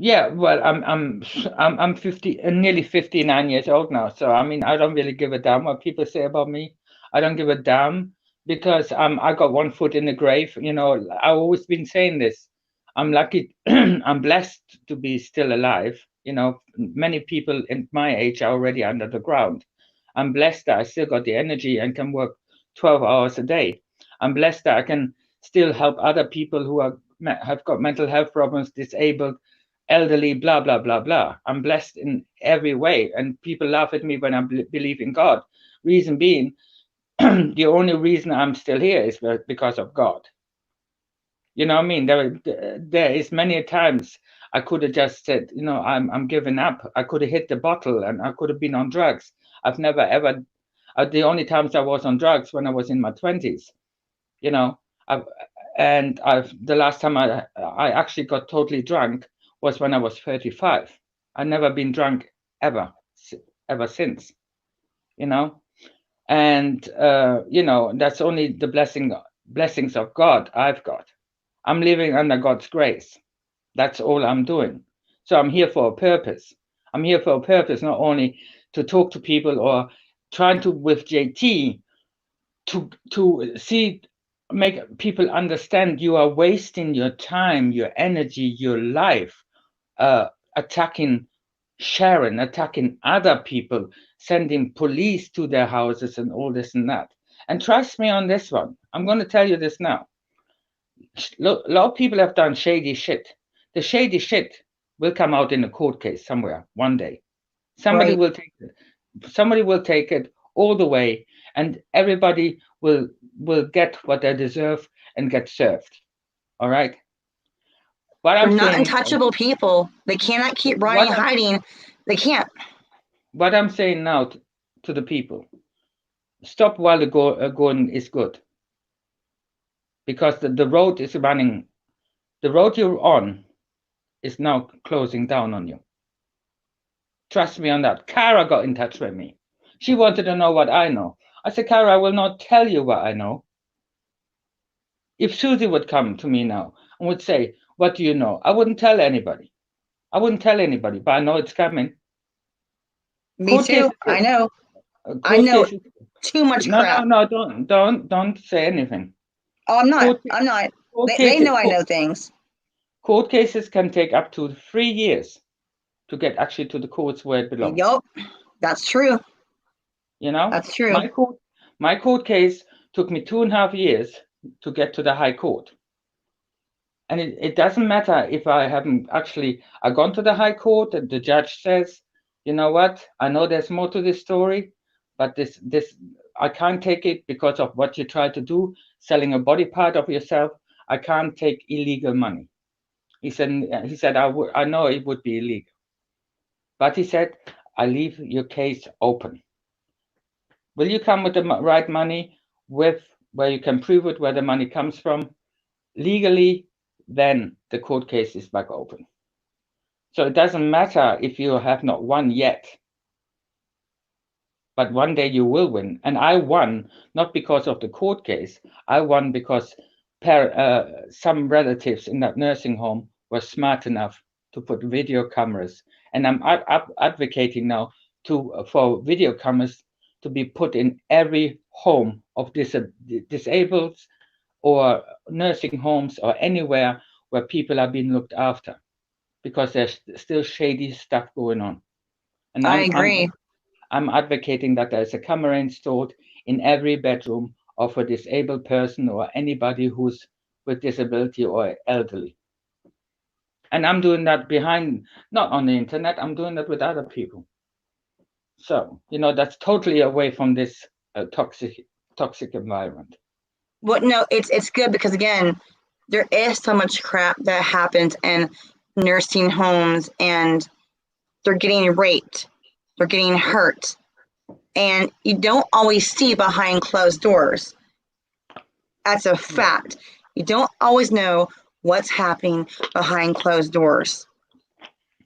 yeah, well, I'm 50, nearly 59 years old now. So I mean, I don't really give a damn what people say about me. I don't give a damn, because I got one foot in the grave. You know, I've always been saying this. I'm lucky, I'm blessed to be still alive. You know, many people in my age are already under the ground. I'm blessed that I still got the energy and can work 12 hours a day. I'm blessed that I can still help other people who have got mental health problems, disabled, elderly, blah, blah, blah, blah. I'm blessed in every way. And people laugh at me when I believe in God. Reason being, the only reason I'm still here is because of God. You know what I mean? There is many times I could have just said, you know, I'm giving up. I could have hit the bottle and I could have been on drugs. I've never ever. The only times I was on drugs when I was in my 20s. You know, the last time I actually got totally drunk was when I was 35. I've never been drunk ever since. You know, and you know, that's only the blessings of God I've got. I'm living under God's grace. That's all I'm doing. So I'm here for a purpose. I'm here for a purpose, not only to talk to people or trying to, with JT, to see, make people understand you are wasting your time, your energy, your life, attacking Sharon, attacking other people, sending police to their houses and all this and that. And trust me on this one. I'm going to tell you this now. A lot of people have done shady shit. The shady shit will come out in a court case somewhere one day. Somebody will take it. Somebody will take it all the way, and everybody will get what they deserve and get served. All right. What They're I'm not saying. untouchable people. They cannot keep running and hiding. They can't. What I'm saying now to the people: stop while the going is good, because the road is running. The road you're on is now closing down on you. Trust me on that. Kara got in touch with me. She wanted to know what I know. I said, Kara, I will not tell you what I know. If Susie would come to me now and would say, what do you know? I wouldn't tell anybody. I wouldn't tell anybody, but I know it's coming. Me too. I know. I know too much crap. No, don't say anything. Oh, I'm not. I'm not. They know I know things. Court cases can take up to 3 years to get actually to the courts where it belongs. Yup, that's true. You know, That's true. My court case took me 2.5 years to get to the High Court. And it doesn't matter if I haven't actually gone to the High Court and the judge says, you know what, I know there's more to this story, but this I can't take it because of what you try to do, selling a body part of yourself. I can't take illegal money. He said I know it would be illegal. But he said, I leave your case open. Will you come with the right money, with where you can prove it, where the money comes from, legally, then the court case is back open. So it doesn't matter if you have not won yet, but one day you will win. And I won not because of the court case. I won because some relatives in that nursing home were smart enough to put video cameras. And I'm advocating now for video cameras to be put in every home of disabled or nursing homes or anywhere where people are being looked after, because there's still shady stuff going on. And I agree. I'm advocating that there's a camera installed in every bedroom of a disabled person or anybody who's with disability or elderly. And I'm doing that not on the internet, I'm doing that with other people. So, that's totally away from this toxic environment. Well, no, it's good because, again, there is so much crap that happens in nursing homes, and they're getting raped, they're getting hurt, and you don't always see behind closed doors. That's a fact. You don't always know what's happening behind closed doors.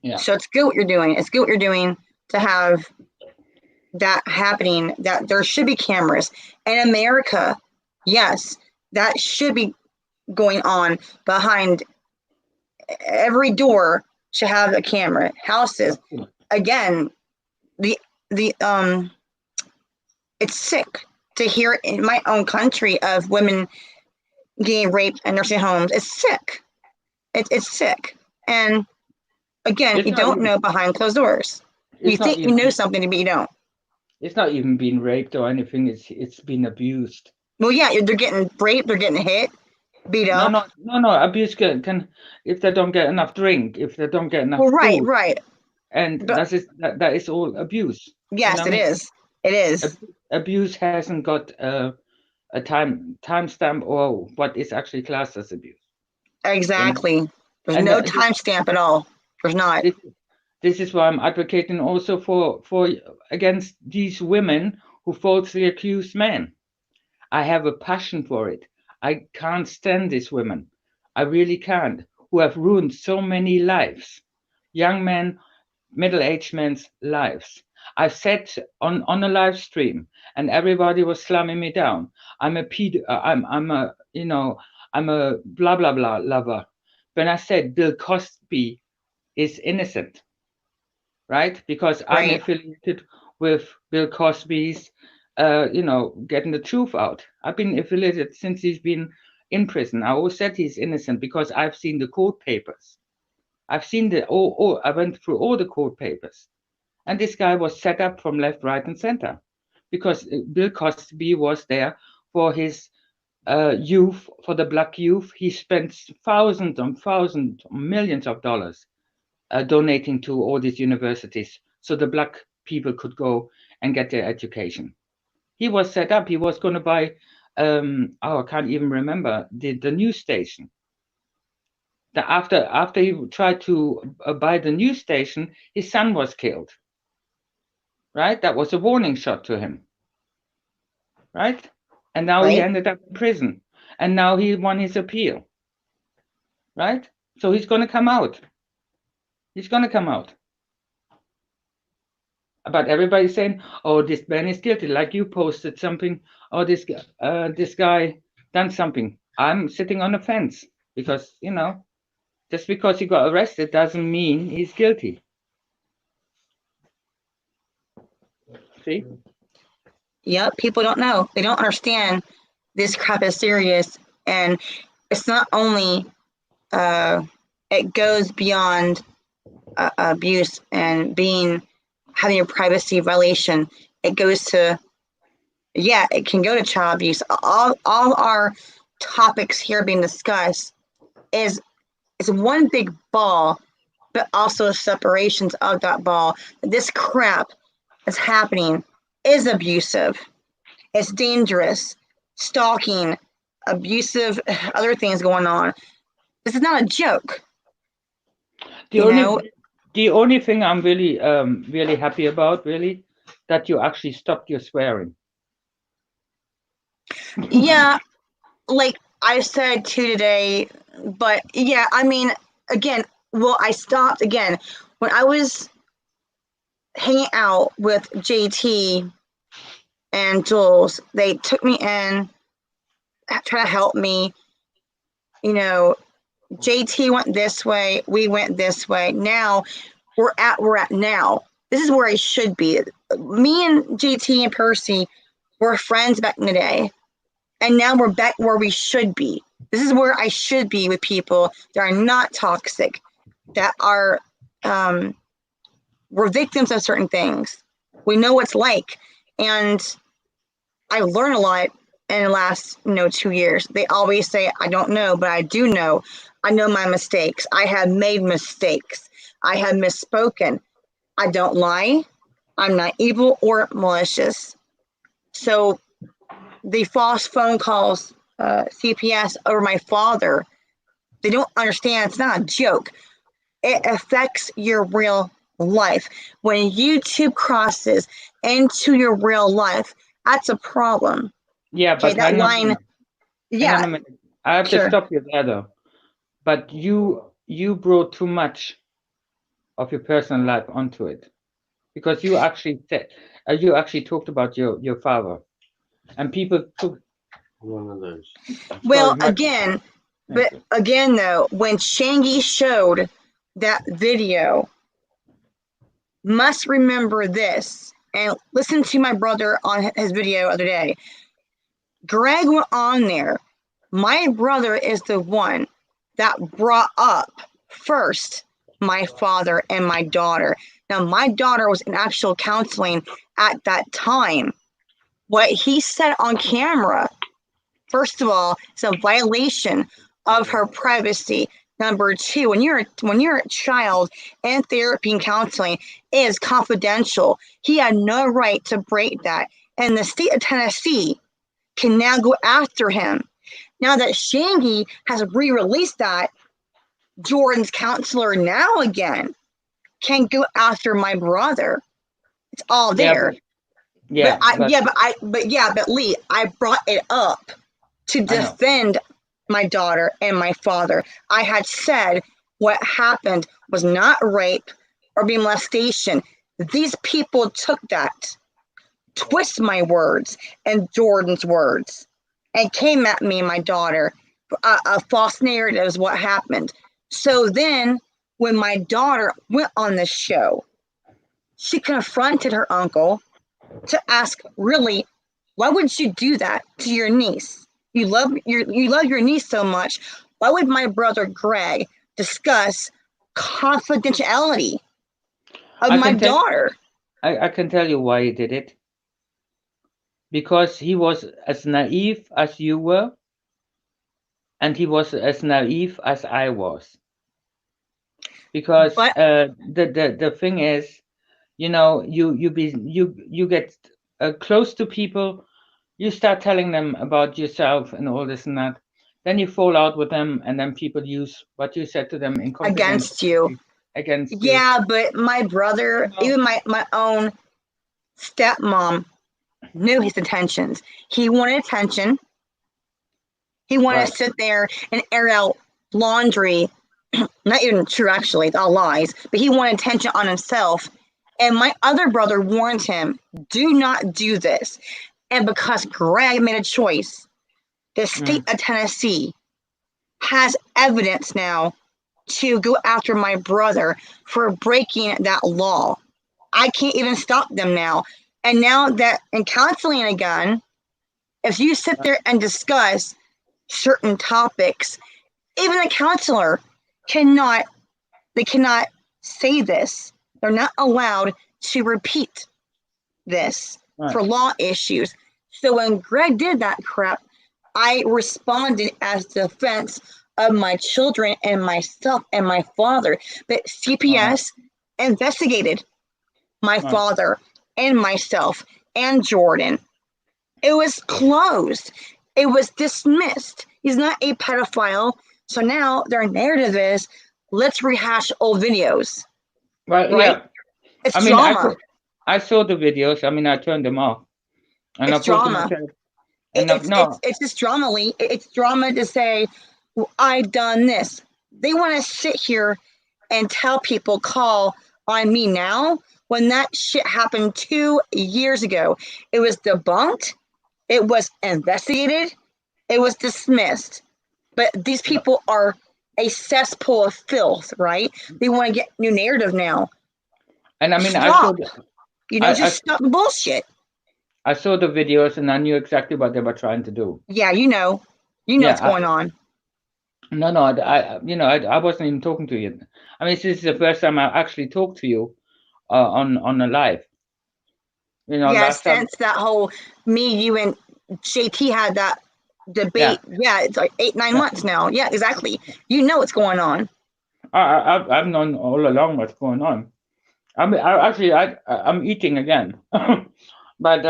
Yeah. So it's good what you're doing. It's good what you're doing to have that happening, that there should be cameras. In America, yes, that should be going on. Behind every door should have a camera. Houses, again, it's sick to hear in my own country of women getting raped in nursing homes. It's sick. It's sick. And again, you don't know behind closed doors. You think you know something, but you don't. It's not even been raped or anything. It's been abused. Well, yeah, they're getting raped, they're getting hit, beat up. No. Abuse can if they don't get enough drink, if they don't get enough food. Right. And that is all abuse. Yes, it is. It is. Abuse hasn't got a timestamp or what is actually classed as abuse. Exactly. There's no timestamp at all. There's not. This is why I'm advocating also for against these women who falsely accuse men. I have a passion for it. I can't stand these women. I really can't, who have ruined so many lives, young men, middle-aged men's lives. I've said on a live stream, and everybody was slamming me down. I'm a blah blah blah lover. When I said Bill Cosby is innocent, right? Because I'm affiliated with Bill Cosby's, getting the truth out. I've been affiliated since he's been in prison. I always said he's innocent because I've seen the court papers. I've seen I went through all the court papers. And this guy was set up from left, right, and center because Bill Cosby was there for his youth, for the black youth. He spent thousands and thousands, millions of dollars donating to all these universities so the black people could go and get their education. He was set up. He was going to buy, I can't even remember, the news station. After he tried to buy the news station, his son was killed. Right? That was a warning shot to him. Right? And now he ended up in prison. And now he won his appeal. Right? So he's going to come out. He's going to come out. But everybody's saying, oh, this man is guilty. Like you posted something. Oh, this guy done something. I'm sitting on the fence because, just because he got arrested doesn't mean he's guilty. See? Yep, people don't know. They don't understand this crap is serious. And it's not only it goes beyond abuse and having a privacy violation. It goes to, yeah, it can go to child abuse. All our topics here being discussed is one big ball, but also separations of that ball. This crap that's happening is abusive. It's dangerous. Stalking, abusive, other things going on. This is not a joke. The only thing I'm really really happy about, really, that you actually stopped your swearing. Yeah, like I said too today, but yeah, I mean, again, well, I stopped again when I was hanging out with JT and Jules. They took me in, trying to help me. You know, JT went this way, we went this way. Now we're at now. This is where I should be. Me and JT and Percy were friends back in the day, and now we're back where we should be. This is where I should be with people that are not toxic, that are we're victims of certain things. We know what's like, and I learned a lot in the last 2 years. They always say I don't know, but I do know. I know my mistakes. I have made mistakes. I have misspoken. I don't lie. I'm not evil or malicious. So the false phone calls, CPS over my father, they don't understand. It's not a joke. It affects your real life. When YouTube crosses into your real life, that's a problem. Yeah, but that line. Yeah, hang on a minute. I have to stop you there, though. But you brought too much of your personal life onto it, because you actually said you actually talked about your father, and people took one of those. Well, again, but again though, when Shangy showed that video, must remember this and listen to my brother on his video the other day. Greg went on there. My brother is the one that brought up first my father and my daughter. Now, my daughter was in actual counseling at that time. What he said on camera, first of all, is a violation of her privacy. Number two, when you're a child in therapy and counseling, it is confidential. He had no right to break that. And the state of Tennessee can now go after him. Now that Shangy has re-released that, Jordan's counselor now again can go after my brother. It's all there. But Lee, I brought it up to defend my daughter and my father. I had said what happened was not rape or molestation. These people took that, twist my words and Jordan's words, and came at me and my daughter. A false narrative is what happened. So then when my daughter went on the show, she confronted her uncle to ask, really, why would you do that to your niece? You love your niece so much. Why would my brother Greg discuss confidentiality of my daughter? I can tell you why he did it. Because he was as naive as you were, and he was as naive as I was. Because the thing is, you get close to people, you start telling them about yourself and all this and that. Then you fall out with them, and then people use what you said to them in against you. Yeah, but my brother, even my own stepmom, knew his intentions. He wanted attention. He wanted to sit there and air out laundry. Not even true, actually. It's all lies. But he wanted attention on himself. And my other brother warned him, do not do this. And because Greg made a choice, the state of Tennessee has evidence now to go after my brother for breaking that law. I can't even stop them now. And now that in counseling again, if you sit there and discuss certain topics, even a counselor cannot say this. They're not allowed to repeat this for law issues. So when Greg did that crap, I responded as defense of my children and myself and my father. But CPS investigated my father and myself and Jordan. It was closed. It was dismissed. He's not a pedophile. So now their narrative is, let's rehash old videos. Well, right? yeah. It's I mean, drama. I saw the videos. I mean, I turned them off. And it's drama. It's just drama, Lee. It's drama to say, well, I done this. They want to sit here and tell people, call on me now, when that shit happened 2 years ago. It was debunked. It was investigated. It was dismissed. But these people are a cesspool of filth, right? They want to get new narrative now. And I mean, stop. Stop the bullshit. I saw the videos and I knew exactly what they were trying to do. Yeah, you know what's going on. No, I wasn't even talking to you. I mean, this is the first time I actually talked to you on a live. Since that whole me, you, and JT had that debate. Yeah, it's like 8-9 months now. Yeah, exactly. You know what's going on. I've known all along what's going on. I'm eating again. But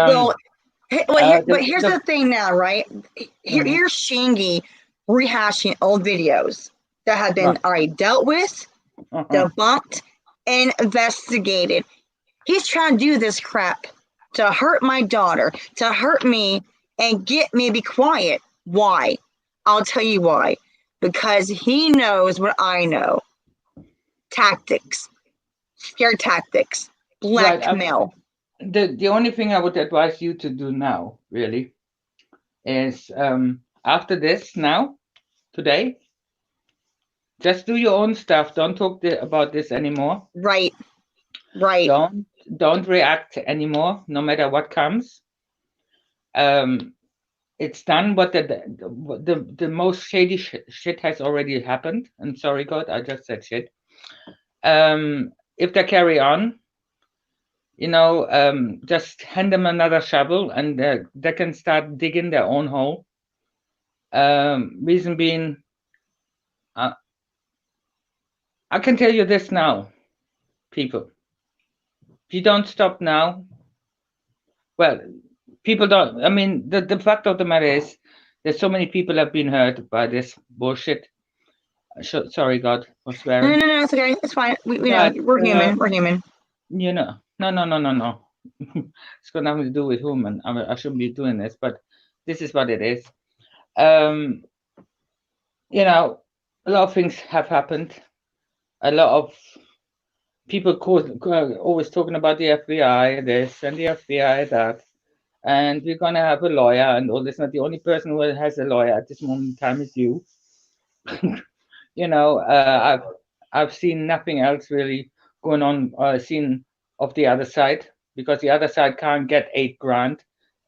but here's the thing now, right? Here's Shangy rehashing old videos that have been already dealt with, debunked, and investigated. He's trying to do this crap to hurt my daughter, to hurt me, and get me to be quiet. Why? I'll tell you why. Because he knows what I know. Tactics. Scare tactics. Blackmail. The only thing I would advise you to do now, really, is after this now, today, just do your own stuff. Don't talk about this anymore. Right. Don't react anymore, no matter what comes. It's done, but the most shady shit has already happened. I'm sorry, God, I just said shit. If they carry on, just hand them another shovel and they can start digging their own hole. Reason being, I can tell you this now, people. If you don't stop now, well, people don't. I mean, the fact of the matter is, there's so many people have been hurt by this bullshit. Sorry, God, for swearing. No, it's okay. It's fine. We know we're human. We're human. No. It's got nothing to do with human. I shouldn't be doing this, but this is what it is. A lot of things have happened. A lot of people always talking about the FBI this and the FBI that, and we're gonna have a lawyer and all this. Not the only person who has a lawyer at this moment in time is you. I've seen nothing else really going on. Seen of the other side, because the other side can't get $8,000,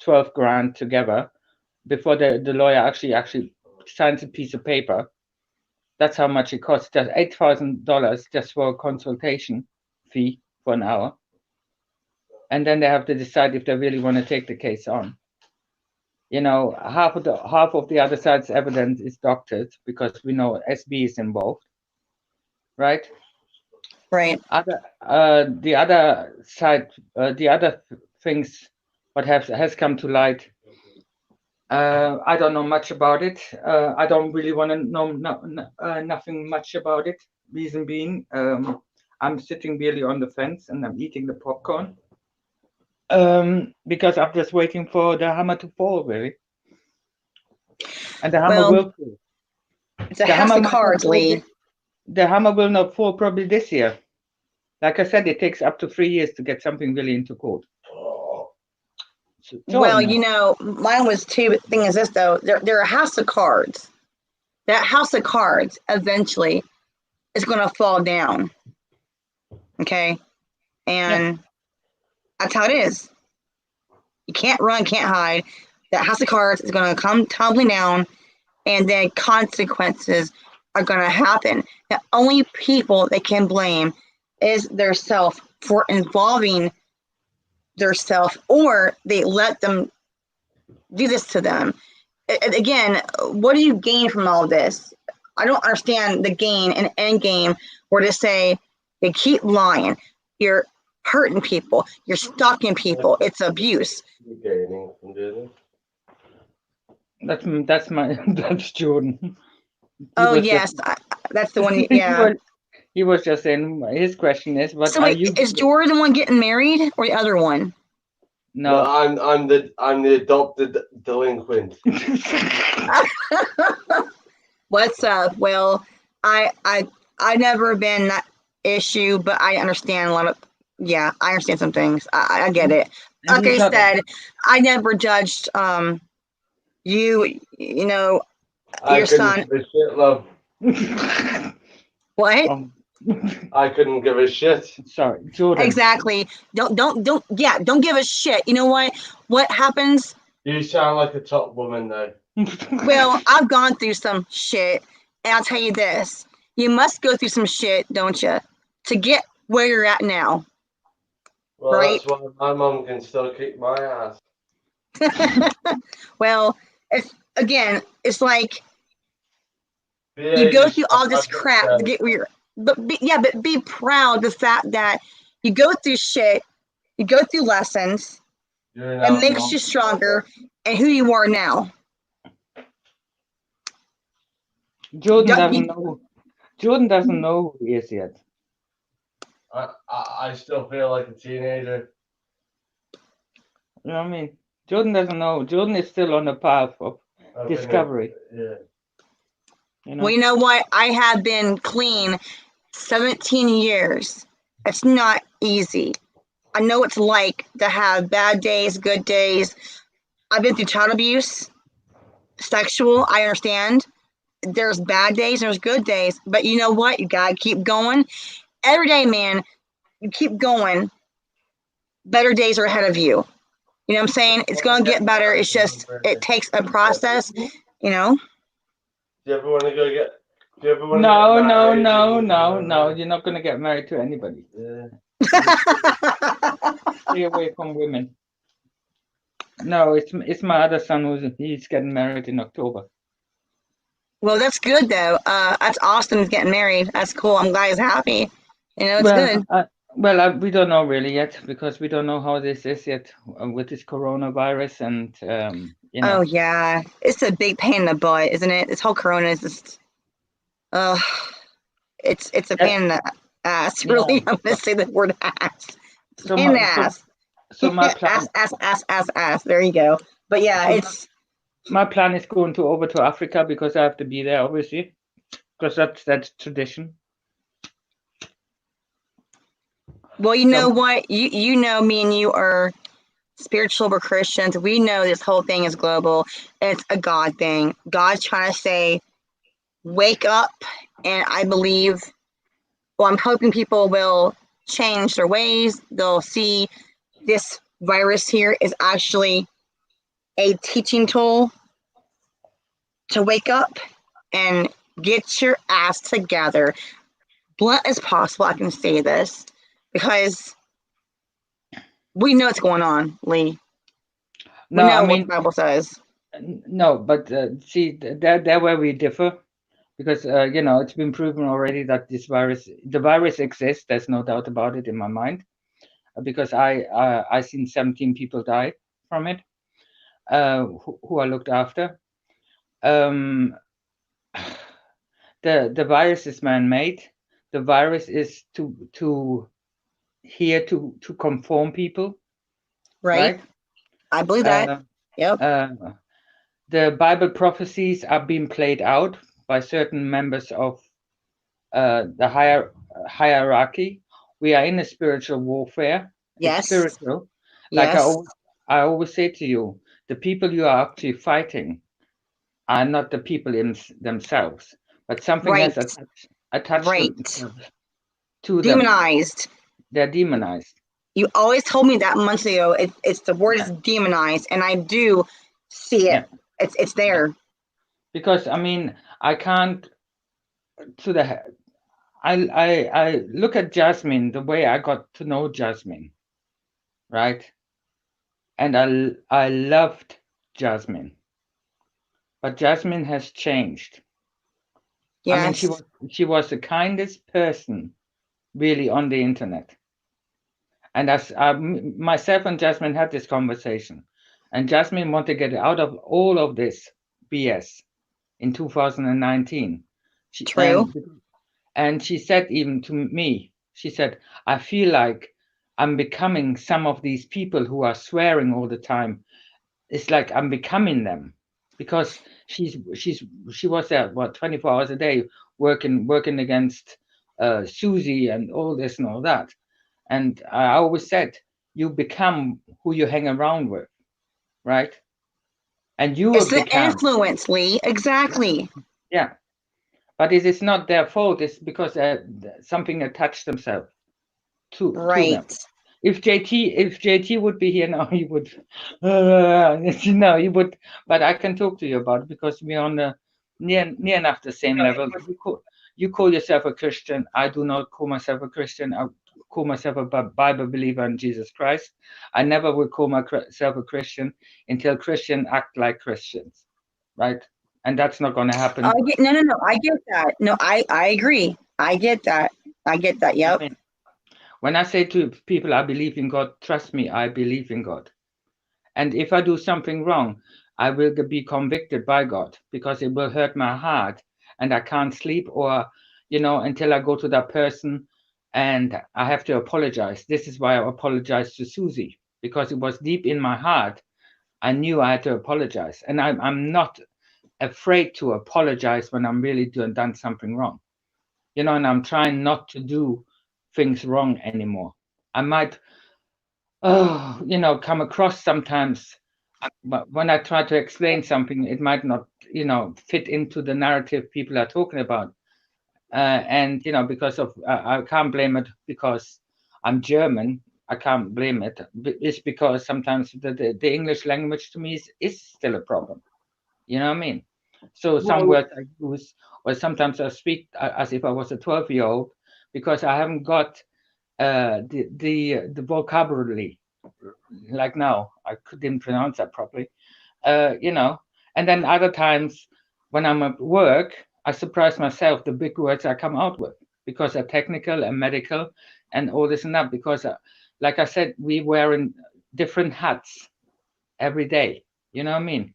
$12,000 together before the lawyer actually signs a piece of paper. That's how much it costs. Just $8,000 just for a consultation fee for an hour, and then they have to decide if they really want to take the case on. Half of the other side's evidence is doctored because we know SB is involved, right? Right. The other side, the other things what has come to light. I don't know much about it. I don't really want to know nothing much about it. Reason being, I'm sitting really on the fence and I'm eating the popcorn. Because I'm just waiting for the hammer to fall, really. And the hammer will fall. It's a house of cards, Lee. The hammer will not fall probably this year. Like I said, it takes up to 3 years to get something really into court. Mine was too. But the thing is this, though, they're a house of cards. That house of cards eventually is going to fall down. Okay? And that's how it is. You can't run, can't hide. That house of cards is going to come tumbling down, and then consequences are going to happen. The only people they can blame is their self for involving their self, or they let them do this to them. Again, what do you gain from all of this? I don't understand the gain and end game where they say they keep lying. You're hurting people. You're stalking people. It's abuse. Gaining from doing That's my that's Jordan. Oh yes, that's the one. Yeah. He was just saying his question is, what So are wait, you? is Jordan the one getting married or the other one? No, I'm the adopted delinquent. What's up? Well, I never been that issue, but I understand a lot of. Yeah, I understand some things. I get it. Like I said, I never judged you. You know, I your couldn't son. give a shit, love. What? I couldn't give a shit. Sorry, Jordan. Exactly. Don't give a shit. You know what? What happens? You sound like a top woman though. Well, I've gone through some shit, and I'll tell you this: you must go through some shit, don't you, to get where you're at now. Well, right? that's why my mum can still kick my ass. Well, it's like you go through all this crap to get where you're. But be proud of the fact that you go through shit, you go through lessons, and makes you stronger and who you are now. Jordan doesn't know who he is yet. I still feel like a teenager. You know what I mean? Jordan doesn't know. Jordan is still on the path of discovery. Yeah. You know? Well, you know what? I have been clean 17 years. It's not easy. I know it's like to have bad days, good days. I've been through child abuse, sexual. I understand. There's bad days, there's good days. But you know what? You got to keep going. Every day, man, you keep going. Better days are ahead of you. You know what I'm saying? It's going to get better. It's just, it takes a process, you know? Do you ever want to go get... No. You're not going to get married to anybody. Yeah. Stay away from women. No, it's my other son he's getting married in October. Well, that's good though. That's awesome. He's getting married. That's cool. I'm glad he's happy. You know, it's good. We don't know really yet because we don't know how this is yet with this coronavirus and you know. Oh yeah, it's a big pain in the butt, isn't it? This whole corona is just, it's a pain in the ass. Really, I'm gonna say the word ass. Pain in the ass. So my plan. Ass. There you go. But yeah, my plan is going over to Africa because I have to be there, obviously, because that's tradition. Well, you know what? You know me and you are spiritual, we're Christians. We know this whole thing is global. It's a God thing. God's trying to say, wake up. And I believe, well, I'm hoping people will change their ways. They'll see this virus here is actually a teaching tool to wake up and get your ass together. Blunt as possible, I can say this, because we know what's going on, Lee. We know what the Bible says. No, but see, there where we differ, because you know, it's been proven already that the virus exists. There's no doubt about it in my mind, because I seen 17 people die from it, who I looked after. The virus is man-made. The virus is here to conform people. Right? I believe that. Yep. The Bible prophecies are being played out by certain members of the hierarchy. We are in a spiritual warfare. Yes. It's spiritual. Like I always say to you, the people you are actually fighting are not the people in themselves, but something has attached to them. Demonized. They're demonized. You always told me that months ago. It's the word is demonized, and I do see it. Yeah. It's there. Because I mean, I can't to the I look at Jasmine the way I got to know Jasmine, right? And I loved Jasmine, but Jasmine has changed. I mean, Yes. she was the kindest person really on the internet. And as myself and Jasmine had this conversation, and Jasmine wanted to get out of all of this BS in 2019. True. And she said even to me, she said, I feel like I'm becoming some of these people who are swearing all the time. It's like I'm becoming them, because she was there 24 hours a day working against Susie and all this and all that. And I always said, you become who you hang around with, right? And you It's have the become, influence, Lee. Exactly. yeah. But it is not their fault. It's because something attached themselves to them. Right. If JT would be here now, he would, he would. But I can talk to you about it because we're on the near enough the same level. You call yourself a Christian. I do not call myself a Christian. I call myself a Bible believer in Jesus Christ. I never will call myself a Christian until Christians act like Christians, right? And that's not going to happen. No. I get that. No, I agree. I get that. Yep. I mean, when I say to people, I believe in God, trust me, I believe in God. And if I do something wrong, I will be convicted by God, because it will hurt my heart and I can't sleep, or, until I go to that person and I have to apologize. This is why I apologized to Susie, because it was deep in my heart. I knew I had to apologize. And I'm not afraid to apologize when I'm really done something wrong. And I'm trying not to do things wrong anymore. I might, come across sometimes, but when I try to explain something, it might not, fit into the narrative people are talking about. And, because of, I can't blame it because I'm German. I can't blame it. It's because sometimes the English language to me is still a problem. You know what I mean? So some words I use, or sometimes I speak as if I was a 12-year-old, because I haven't got the vocabulary. Like now, I didn't pronounce that properly. And then other times when I'm at work, I surprise myself the big words I come out with, because they're technical and medical and all this and that. Because, like I said, we wearing different hats every day. You know what I mean?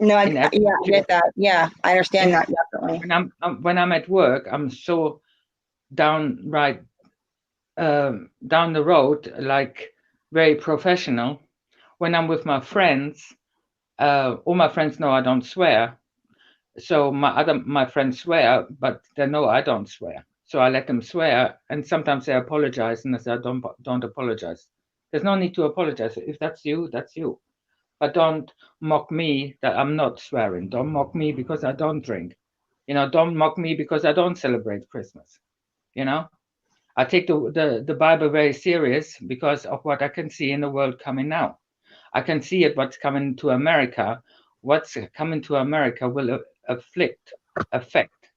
No, I get that. Yeah, I understand that definitely. When I'm at work, I'm so downright down the road, like very professional. When I'm with my friends, all my friends know I don't swear. So my friends swear, but they know I don't swear. So I let them swear, and sometimes they apologize, and I say, don't apologize. There's no need to apologize. If that's you, that's you. But don't mock me that I'm not swearing. Don't mock me because I don't drink. Don't mock me because I don't celebrate Christmas. I take the Bible very serious because of what I can see in the world coming now. I can see it, what's coming to America. What's coming to America will affect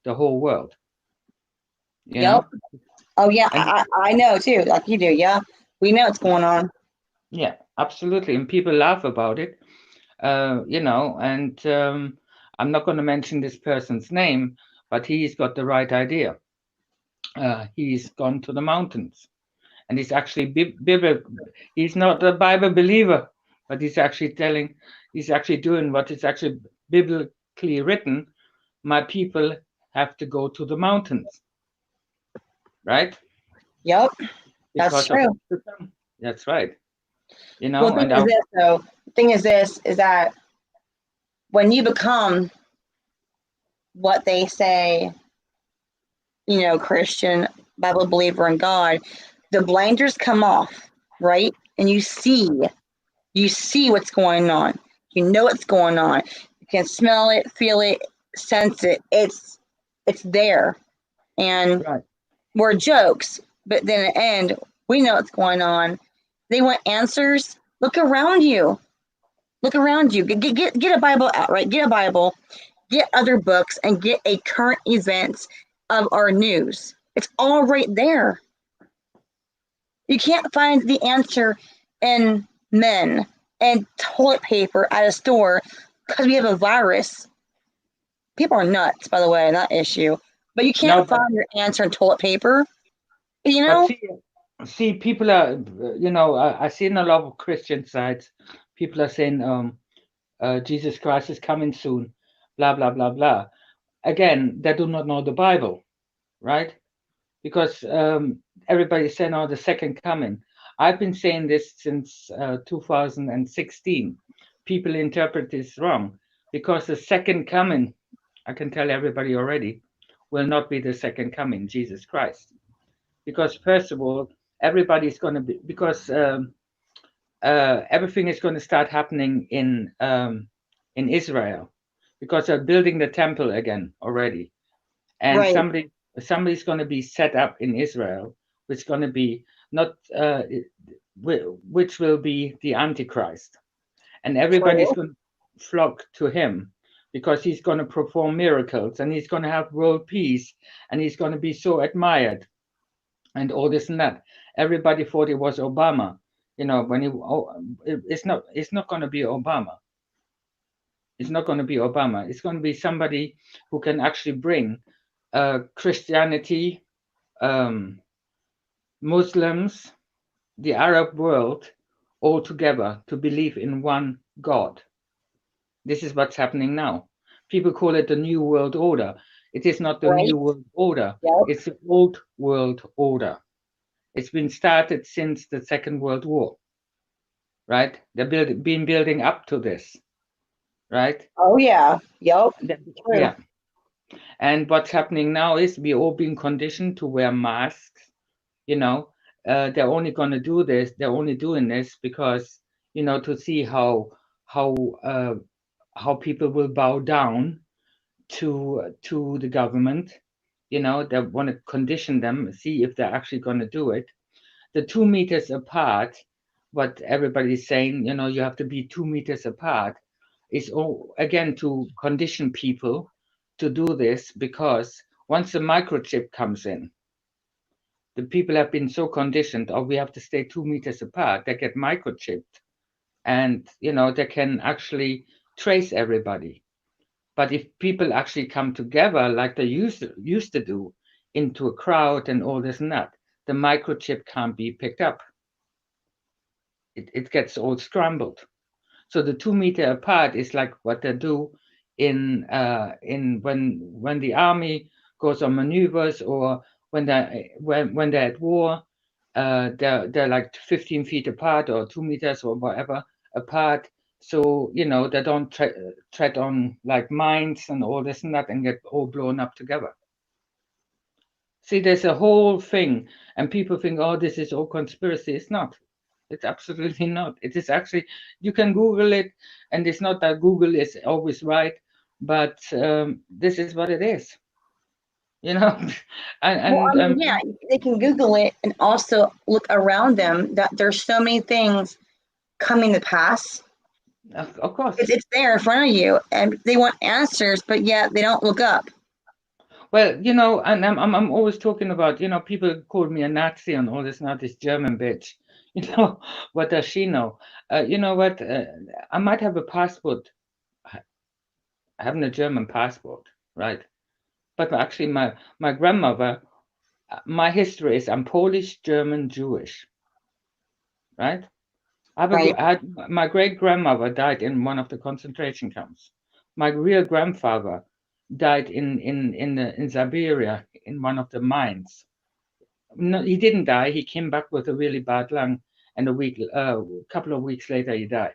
the whole world. You know? Oh yeah, I know too, like you do. Yeah, we know what's going on. Yeah, absolutely, and people laugh about it. And I'm not going to mention this person's name, but he's got the right idea. He's gone to the mountains, and he's actually he's not a Bible believer, but he's actually doing what is actually biblically written. My people have to go to the mountains, right? Yep, that's true. That's right. Well, the thing is this, is that when you become what they say, Christian, Bible believer in God, the blinders come off, right? And you see what's going on. You know what's going on. You can smell it, feel it, sense it. It's there. And we're jokes, but then at the end, we know what's going on. They want answers. Look around you. Get a Bible out, right? Get a Bible, get other books, and get a current events of our news. It's all right there. You can't find the answer in men and toilet paper at a store because we have a virus. People are nuts, by the way, that issue. But you can't find your answer in toilet paper. You know? But see, people are, I see in a lot of Christian sites, people are saying, Jesus Christ is coming soon, blah, blah, blah, blah. Again, they do not know the Bible, right? Because everybody's saying, oh, the second coming. I've been saying this since 2016. People interpret this wrong because the second coming, I can tell everybody already, will not be the second coming, Jesus Christ. Because first of all, everybody's going to be, because everything is going to start happening in Israel, because they're building the temple again already, and Right. somebody's going to be set up in Israel, which is going to be not, which will be the Antichrist, and everybody's True. going to flock to him because he's going to perform miracles and he's going to have world peace and he's going to be so admired and all this and that. Everybody thought it was Obama, when it's not going to be Obama. It's not going to be Obama. It's going to be somebody who can actually bring Christianity, Muslims, the Arab world, all together to believe in one God. This is what's happening now. People call it the New World Order. It is not the Right. New World Order. Yep. It's the Old World Order. It's been started since the Second World War, right? They've been building up to this, right? Oh, yeah. Yep. True. Yeah. And what's happening now is we're all being conditioned to wear masks. They're only going to do this. They're only doing this because, to see how people will bow down to the government. They want to condition them, see if they're actually going to do it. The 2 meters apart, what everybody's saying, you have to be 2 meters apart, is all, again, to condition people to do this, because once the microchip comes in, the people have been so conditioned, oh, we have to stay 2 meters apart, they get microchipped, and they can actually trace everybody. But if people actually come together like they used to do, into a crowd and all this and that, the microchip can't be picked up. It gets all scrambled. So the 2 meter apart is like what they do in when the army goes on maneuvers, or when they're at war, they're like 15 feet apart or 2 meters or whatever apart. So they don't tread on like mines and all this and that and get all blown up together. See, there's a whole thing, and people think, oh, this is all conspiracy. It's not. It's absolutely not. It is actually, you can Google it, and it's not that Google is always right, but this is what it is. And yeah, they can Google it and also look around them that there's so many things coming to pass. Of course. It's there in front of you, and they want answers, but yet they don't look up. Well, and I'm always talking about, people call me a Nazi and all this, not this German bitch. What does she know? You know what? I might have a passport, having a German passport, right? But actually, my grandmother, my history is I'm Polish, German, Jewish, right? My great grandmother died in one of the concentration camps. My real grandfather died in Siberia in one of the mines. No, he didn't die. He came back with a really bad lung, and a couple of weeks later, he died.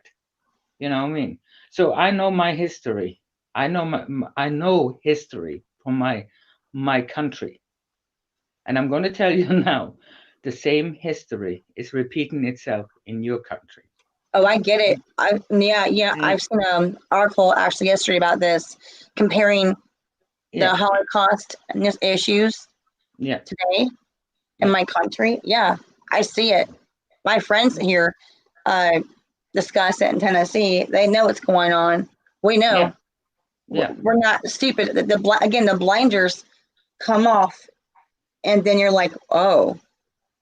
You know what I mean? So I know my history. I know history from my country, and I'm going to tell you now, the same history is repeating itself in your country. Oh, I get it. I've seen an article actually yesterday about this, comparing the Holocaust and these issues today in my country. Yeah, I see it. My friends here discuss it in Tennessee. They know what's going on. We know. Yeah. We're not stupid. The blinders come off, and then you're like, oh,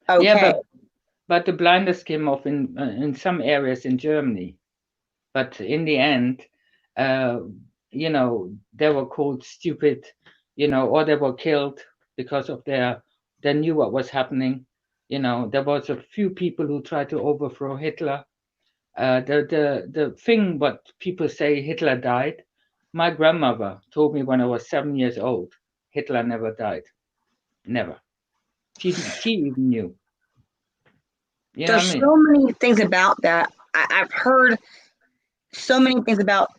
okay. Yeah, but the blinders came off in some areas in Germany. But in the end, you know, they were called stupid, you know, or they were killed because of they knew what was happening. You know, there was a few people who tried to overthrow Hitler. The thing what people say Hitler died. My grandmother told me when I was 7 years old, Hitler never died, never. She even knew. You know what There's I mean? so many things about that. I've heard so many things about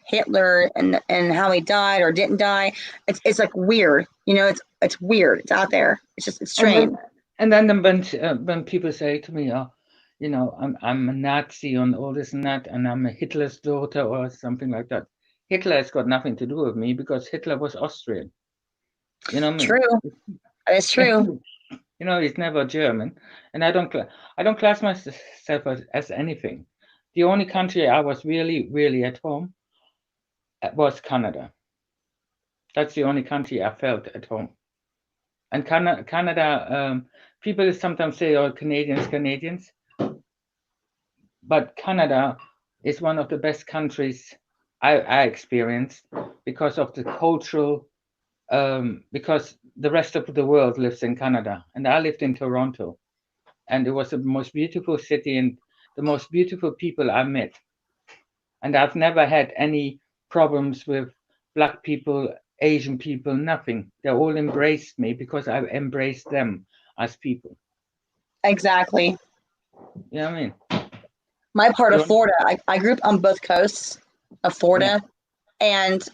Hitler and how he died or didn't die. It's like weird, you know. It's weird. It's out there. It's just it's strange. And then when people say to me, "Oh, you know, I'm a Nazi and all this and that, and I'm a Hitler's daughter or something like that," Hitler has got nothing to do with me because Hitler was Austrian. You know what I mean? True. It's true. You know, he's never German, and I don't class myself as anything. The only country I was really at home was Canada. That's the only country I felt at home. And Canada, people sometimes say, "Oh, Canadians," but Canada is one of the best countries I experienced because of the cultural, because the rest of the world lives in Canada, and I lived in Toronto, and it was the most beautiful city and the most beautiful people I met, and I've never had any problems with Black people, Asian people, nothing. They all embraced me because I embraced them as people. Exactly. You know what I mean? My part of Florida, I grew up on both coasts of Florida, and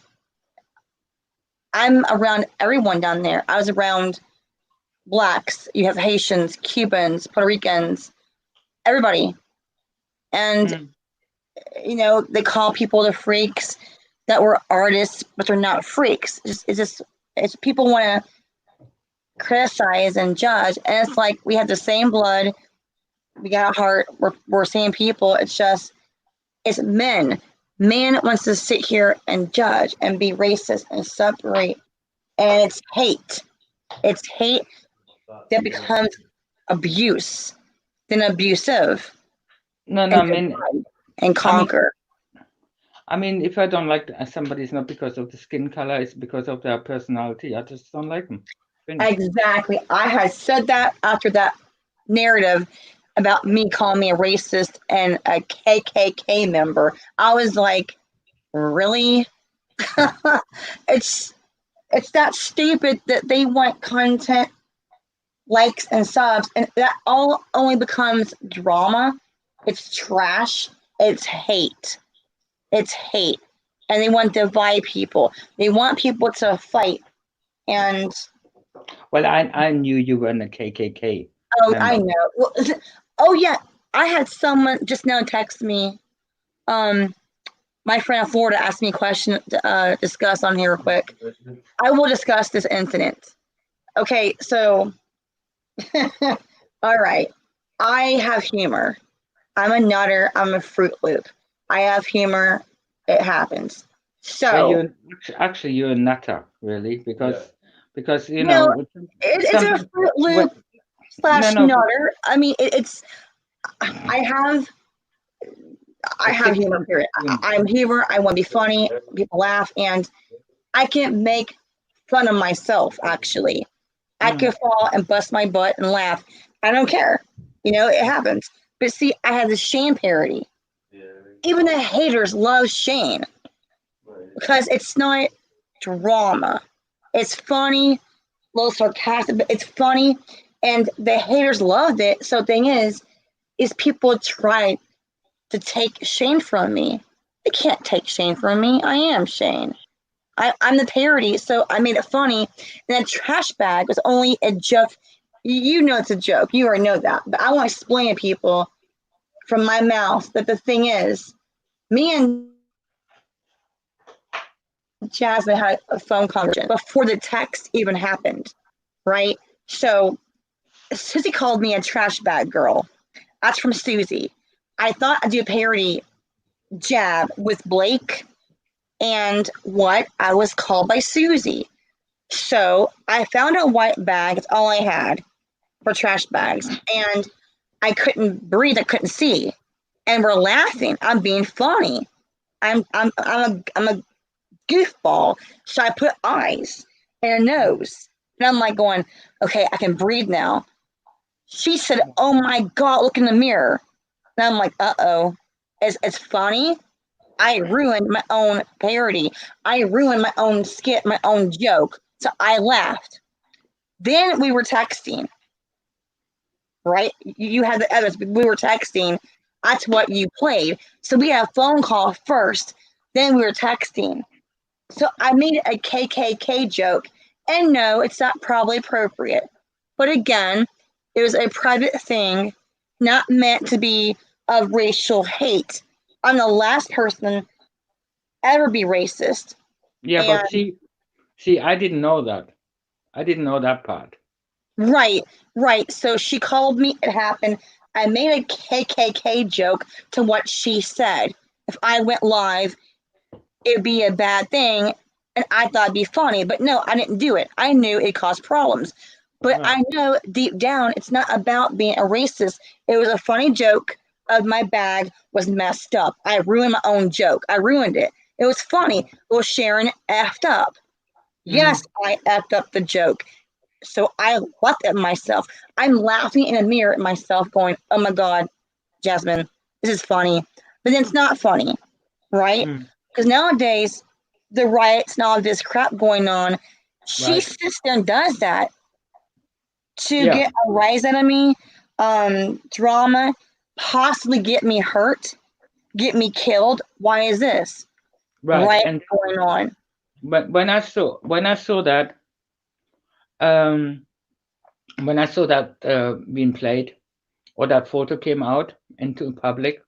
I'm around everyone down there. I was around Blacks. You have Haitians, Cubans, Puerto Ricans, everybody. And, you know, they call people the freaks that were artists, but they're not freaks. It's people want to criticize and judge. And it's like we have the same blood. We got a heart. We're same people. It's just, it's men. Man wants to sit here and judge and be racist and separate. And it's hate. It's hate that becomes abuse, then abusive. No, I mean, and conquer. I mean, if I don't like somebody, it's not because of the skin color; it's because of their personality. I just don't like them. Finish. Exactly. I had said that after that narrative about me calling me a racist and a KKK member. I was like, really? It's that stupid that they want content, likes, and subs, and that all only becomes drama. It's trash. It's hate. It's hate. And they want to divide people. They want people to fight. And well, I knew you were in the KKK. Oh, member. I know. Well, oh yeah, I had someone just now text me. My friend in Florida asked me a question to discuss on here real quick. I will discuss this incident. Okay, so all right. I have humor. I'm a nutter. I'm a Fruit Loop. I have humor. It happens. So actually, you're a nutter, really, because you know it's a Fruit Loop / nutter. I mean, it's. I have humor. Period. I'm humor. I want to be funny. People laugh, and I can make fun of myself. Actually, I can fall and bust my butt and laugh. I don't care. You know, it happens. But see, I have the Shane parody. Even the haters love Shane because it's not drama. It's funny, a little sarcastic, but it's funny, and the haters loved it. So the thing is people try to take Shane from me. They can't take Shane from me. I am Shane. I'm the parody, so I made it funny. And that trash bag was only a joke. You know it's a joke. You already know that. But I want to explain to people from my mouth that the thing is, me and Jasmine had a phone conversation before the text even happened, right? So Susie called me a trash bag girl. That's from Susie. I thought I'd do a parody jab with Blake, and what I was called by Susie. So I found a white bag. It's all I had for trash bags. And I couldn't breathe. I couldn't see. And we're laughing. I'm being funny. I'm a goofball. So I put eyes and a nose. And I'm like going, okay, I can breathe now. She said, oh my God, look in the mirror. And I'm like, uh-oh. It's funny. I ruined my own parody. I ruined my own skit, my own joke. So I laughed. Then we were texting, right? You had the evidence. We were texting. That's what you played. So we had a phone call first. Then we were texting. So I made a KKK joke. And no, it's not probably appropriate. But again, it was a private thing, not meant to be of racial hate. I'm the last person ever be racist. Yeah, And but see, I didn't know that. I didn't know that part. right. So she called me, it happened. I made a KKK joke to what she said. If I went live, it'd be a bad thing. And I thought it'd be funny, but no, I didn't do it. I knew it caused problems. But Right. I know deep down it's not about being a racist. It was a funny joke of my bag was messed up. I ruined my own joke. I ruined it. It was funny. Well, Sharon effed up. Yes, I effed up the joke. So I laughed at myself. I'm laughing in a mirror at myself going, oh my God, Jasmine, this is funny. But then it's not funny, right? Because nowadays, the riots and all this crap going on, she Right. sits there and does that to Yeah. get a rise out of me, drama, possibly get me hurt, get me killed. Why is this? Right. Riot And going on. but when I saw that um being played, or that photo came out into public,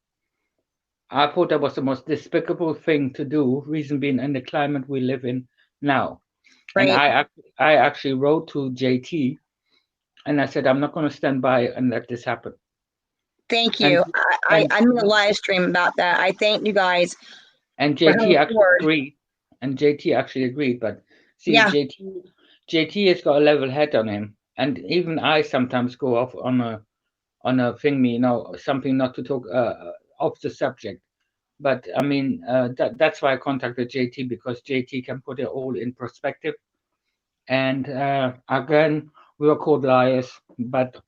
I thought that was the most despicable thing to do. Reason being, in the climate we live in now. And Right. I actually wrote to JT, and I said I'm not going to stand by and let this happen. Thank And you. and I'm in a live stream about that. I thank you guys and for JT coming actually forward. agreed. And JT actually agreed. But see, Yeah. JT has got a level head on him, and even I sometimes go off on a thing, something not to talk off the subject. But I mean, that's why I contacted JT, because JT can put it all in perspective. And again, we were called liars. But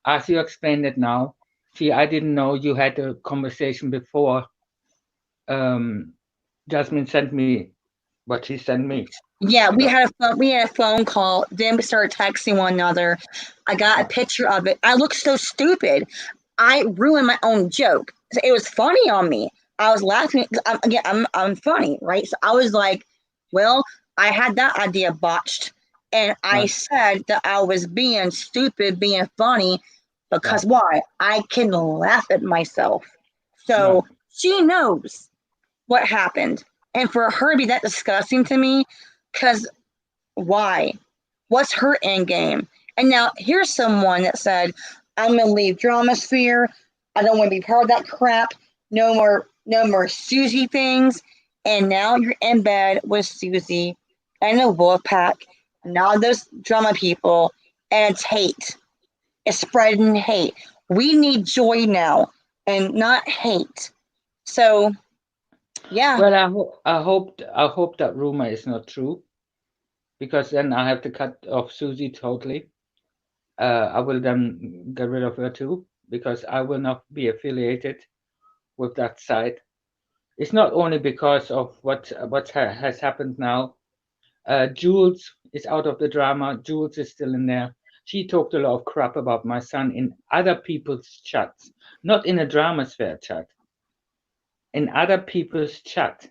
as you explained it now, see, I didn't know you had a conversation before. Jasmine sent me what she sent me. Yeah, we So, had a phone call. Then we started texting one another. I got a picture of it. I looked so stupid. I ruined my own joke. It was funny on me. I was laughing. I'm funny, right? So I was like, well, I had that idea botched, and I right, said that I was being stupid, being funny, because right, why? I can laugh at myself. right. So she knows what happened, and for her to be that disgusting to me, because why? What's her end game? And now here's someone that said, I'm gonna leave drama sphere. I don't want to be part of that crap. No more Susie things. And now you're in bed with Susie and the wolf pack, not those drama people, and it's hate. It's spreading hate. We need joy now and not hate. So yeah. Well, I hope that rumor is not true, because then I have to cut off Susie totally. I will then get rid of her too, because I will not be affiliated with that side. It's not only because of what has happened now. Jules is out of the drama. Jules is still in there. She talked a lot of crap about my son in other people's chats, not in a drama sphere chat. In other people's chat,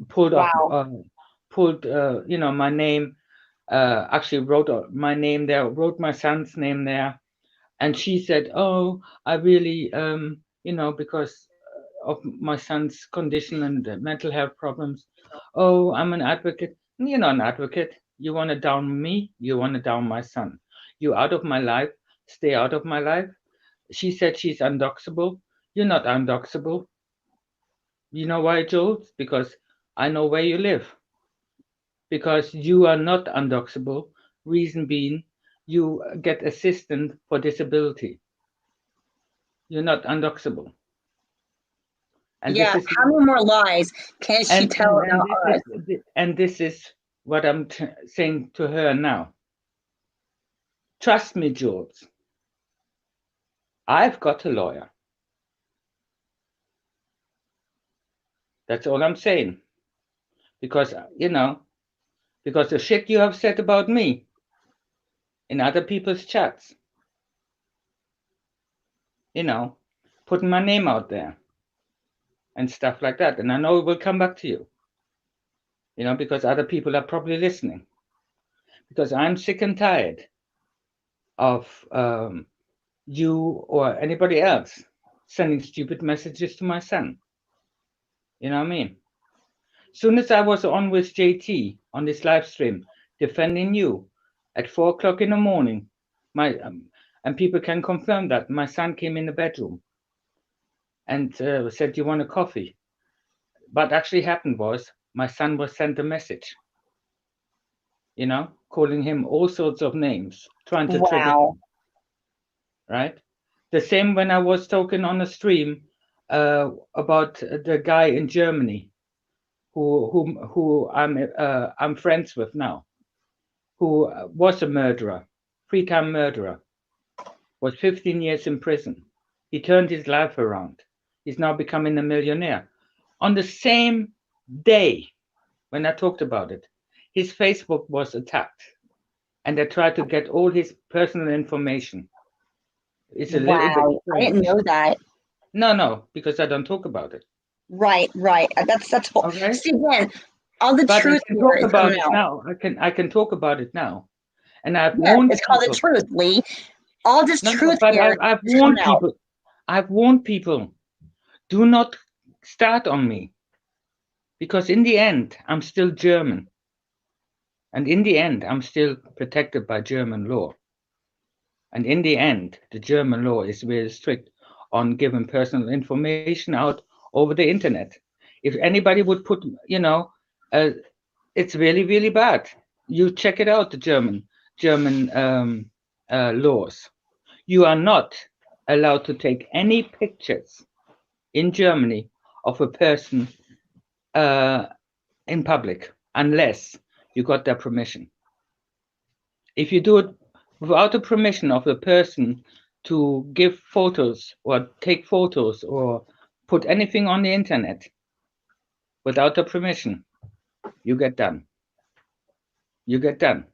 pulled up, Wow. my name. Actually wrote my name there. Wrote my son's name there, and she said, "Oh, I really, because of my son's condition and mental health problems. Oh, I'm an advocate. You're not an advocate. You want to down me. You want to down my son. You out of my life. Stay out of my life." She said she's undoxable. You're not undoxable. You know why, Jules? Because I know where you live. because you are not undoxable. Reason being, you get assistance for disability. You're not undoxable. And Yeah, this is how many more lies can she tell about us? this is what I'm saying to her now. Trust me, Jules. I've got a lawyer. That's all I'm saying. Because, because the shit you have said about me in other people's chats, putting my name out there and stuff like that. And I know it will come back to you, because other people are probably listening. Because I'm sick and tired of you or anybody else sending stupid messages to my son. You know what I mean? Soon as I was on with JT on this live stream defending you at 4 o'clock in the morning, and people can confirm that my son came in the bedroom and said, "You want a coffee?" What actually happened was my son was sent a message, calling him all sorts of names, trying to trigger him. Right? The same when I was talking on the stream about the guy in Germany who I'm friends with now, who was a murderer, 3-time murderer, was 15 years in prison. He turned his life around. He's now becoming a millionaire. On the same day when I talked about it, his Facebook was attacked, and they tried to get all his personal information. It's a little bit strange. I didn't know that. No, because I don't talk about it. Right. That's whole. Okay. See, again, all the truth I can talk about it now. I can talk about it now, and I've warned. It's called the truth, Lee. All this truth but here. I've warned people. I've warned people. Do not start on me, because in the end, I'm still German, and in the end, I'm still protected by German law. And in the end, the German law is very strict on giving personal information out over the internet. If anybody would put, it's really, really bad. You check it out, the German laws. You are not allowed to take any pictures in Germany of a person in public unless you got their permission. If you do it without the permission of the person to give photos or take photos or put anything on the internet without the permission, you get done. You get done.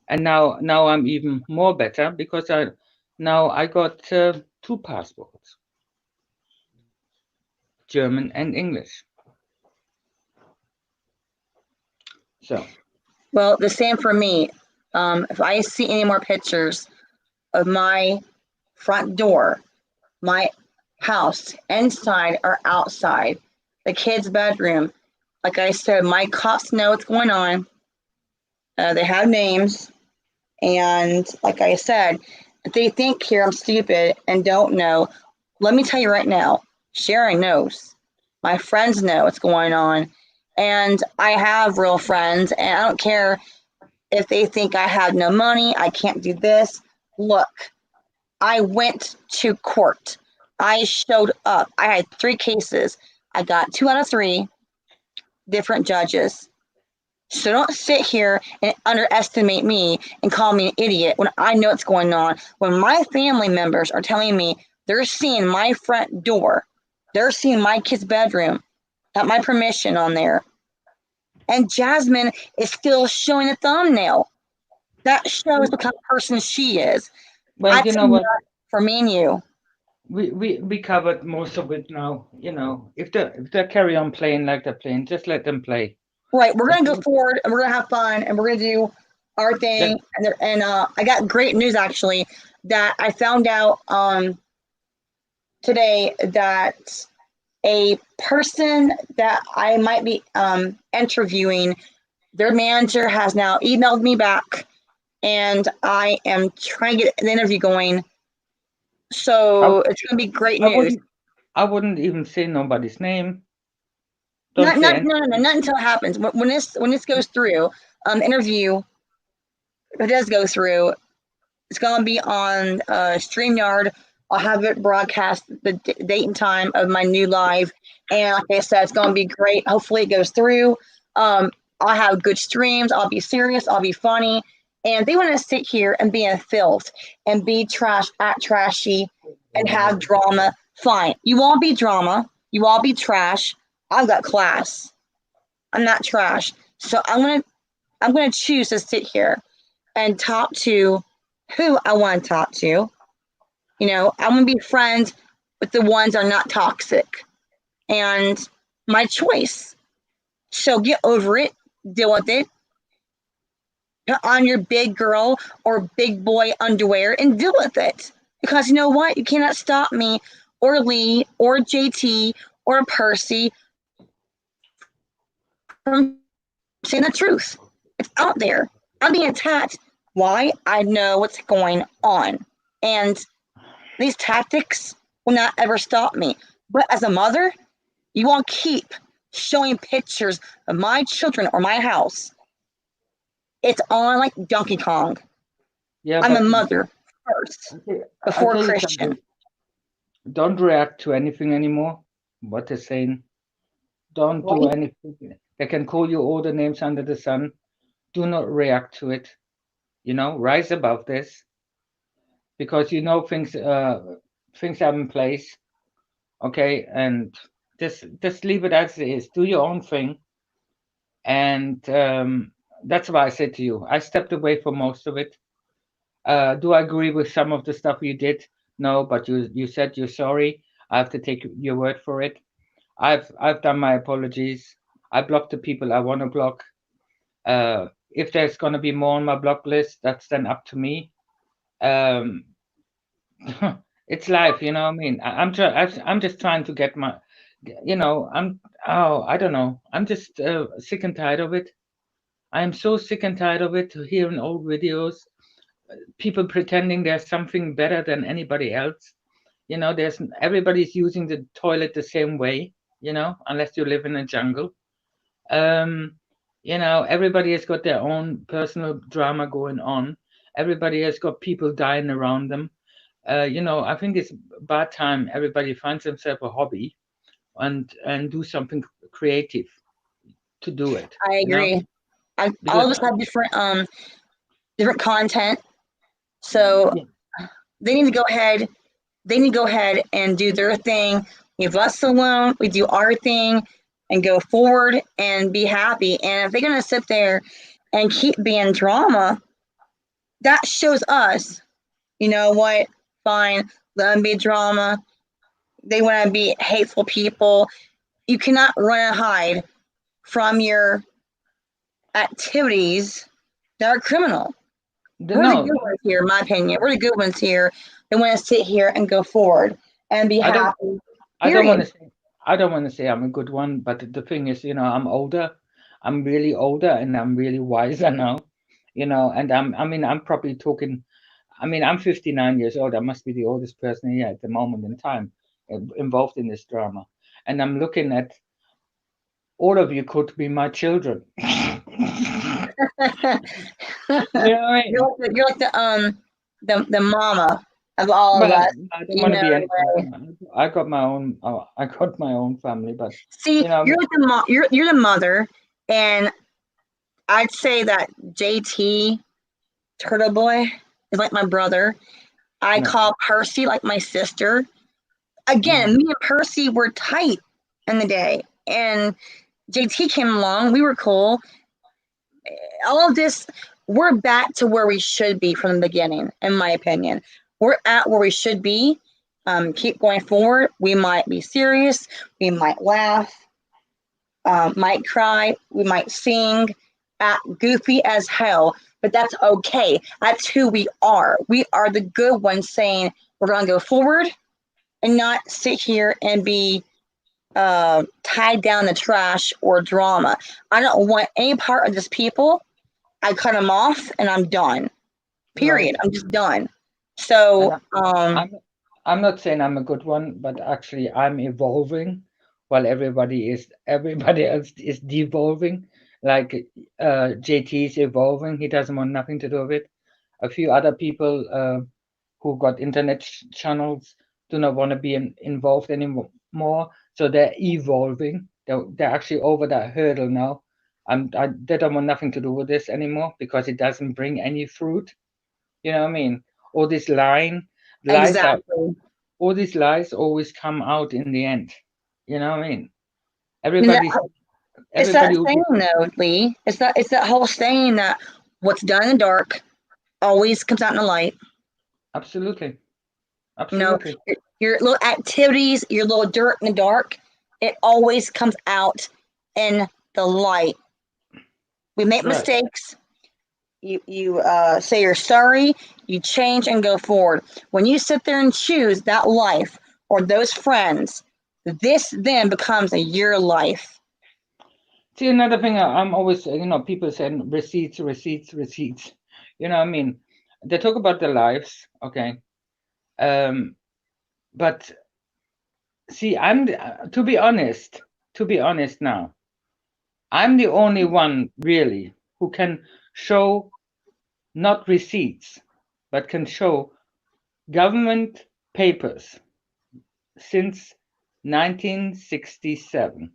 And now I'm even more better because I got 2 passports, German and English. So. Well, the same for me. If I see any more pictures of my front door, my house, inside or outside, the kids' bedroom, like I said, my cops know what's going on. They have names. And like I said, if they think here I'm stupid and don't know, let me tell you right now, Sharon knows. My friends know what's going on. And I have real friends, and I don't care if they think I have no money, I can't do this. Look, I went to court. I showed up. I had 3 cases. I got 2 out of 3 different judges. So don't sit here and underestimate me and call me an idiot when I know what's going on. When my family members are telling me they're seeing my front door, they're seeing my kid's bedroom, got my permission on there. And Jasmine is still showing a thumbnail. That shows what kind of person she is. Well, That's you know what? For me and you. We covered most of it now. If they carry on playing like they're playing, just let them play. Right, we're gonna go forward and we're gonna have fun and we're gonna do our thing. Yeah. And I got great news actually that I found out today that a person that I might be interviewing, their manager has now emailed me back, and I am trying to get an interview going. So it's gonna be great news. I wouldn't even say nobody's name. Don't say anything. No, not until it happens. When this goes through, interview, if it does go through, it's gonna be on StreamYard. I'll have it broadcast the date and time of my new live, and like I said, it's gonna be great. Hopefully, it goes through. I'll have good streams. I'll be serious. I'll be funny. And they want to sit here and be in filth and be trashy and have drama. Fine. You all be drama. You all be trash. I've got class. I'm not trash. So I'm gonna choose to sit here and talk to who I want to talk to. You know, I'm gonna be friends with the ones that are not toxic. And my choice. So get over it, deal with it. Put on your big girl or big boy underwear and deal with it. Because you know what? You cannot stop me or Lee or JT or Percy from saying the truth. It's out there. I'm being attacked. Why? I know what's going on. And these tactics will not ever stop me. But as a mother, you won't keep showing pictures of my children or my house. It's on like Donkey Kong. Yeah, I'm a but mother first, I'll before tell you Christian. something. Don't react to anything anymore. What they're saying. Don't do Right? anything. They can call you all the names under the sun. Do not react to it. You know, rise above this, because you know things have in place. Okay, and just leave it as it is. Do your own thing, and that's why I said to you, I stepped away from most of it. Do I agree with some of the stuff you did? No, but you said you're sorry. I have to take your word for it. I've done my apologies. I blocked the people I want to block. If there's gonna be more on my block list, that's then up to me. Um, it's life, you know what I mean? I'm just trying to get my, you know, I don't know. I'm just sick and tired of it. I am so sick and tired of it, hearing old videos, people pretending there's something better than anybody else. You know, everybody's using the toilet the same way, you know, unless you live in a jungle. Um, you know, everybody has got their own personal drama going on. Everybody has got people dying around them. You know, I think it's about time everybody finds themselves a hobby and do something creative to do it. I You know, agree. All because of us have different content. So yeah, they need to go ahead. They need to go ahead and do their thing. Leave us alone. We do our thing and go forward and be happy. And if they're gonna sit there and keep being drama, that shows us, you know what? Fine, let them be drama. They want to be hateful people. You cannot run and hide from your activities that are criminal. We're the no, good ones here, in my opinion. We're the good ones here. They want to sit here and go forward and be I don't. happy. I don't want to Period. say. I don't want to say I'm a good one, but the thing is, you know, I'm older. I'm really older, and I'm really wiser now. You know, and I mean, I'm probably talking. I mean, I'm 59 years old. I must be the oldest person here at the moment in time involved in this drama. And I'm looking at all of you could be my children. You know what I mean? You're like the mama of all of Well, us. I don't You want to be know. anything. I got my own. I got my own family, but See, you know, you're like you're the mother, and I'd say that JT Turtle Boy is like my brother. I no. call Percy like my sister. Again, Mhm. me and Percy were tight in the day, and JT came along. We were cool. All of this, we're back to where we should be from the beginning, in my opinion. We're at where we should be. Keep going forward. We might be serious. We might laugh. Might cry. We might sing. Act goofy as hell. But that's okay. That's who we are. We are the good ones saying we're going to go forward and not sit here and be tied down the trash or drama. I don't want any part of this people. I cut them off and I'm done. Right. Period. I'm just done. And So, I'm not saying I'm a good one, but actually I'm evolving while everybody else is devolving. Like JT is evolving. He doesn't want nothing to do with it. A few other people who got internet channels do not want to be involved anymore. So they're evolving. They're actually over that hurdle now. They don't want nothing to do with this anymore because it doesn't bring any fruit. You know what I mean? All this lies Exactly. all these lies always come out in the end. You know what I mean? You know, it's that Everybody will saying though, Lee. It's that whole saying that what's done in the dark always comes out in the light. absolutely. You know, Absolutely. your little activities, your little dirt in the dark, it always comes out in the light. We make Right. mistakes. You say you're sorry, you change and go forward. When you sit there and choose that life or those friends, this then becomes your life. See, another thing I'm always, people saying receipts. You know what I mean? They talk about their lives, okay? But see, to be honest now, I'm the only one really who can show not receipts, but can show government papers since 1967.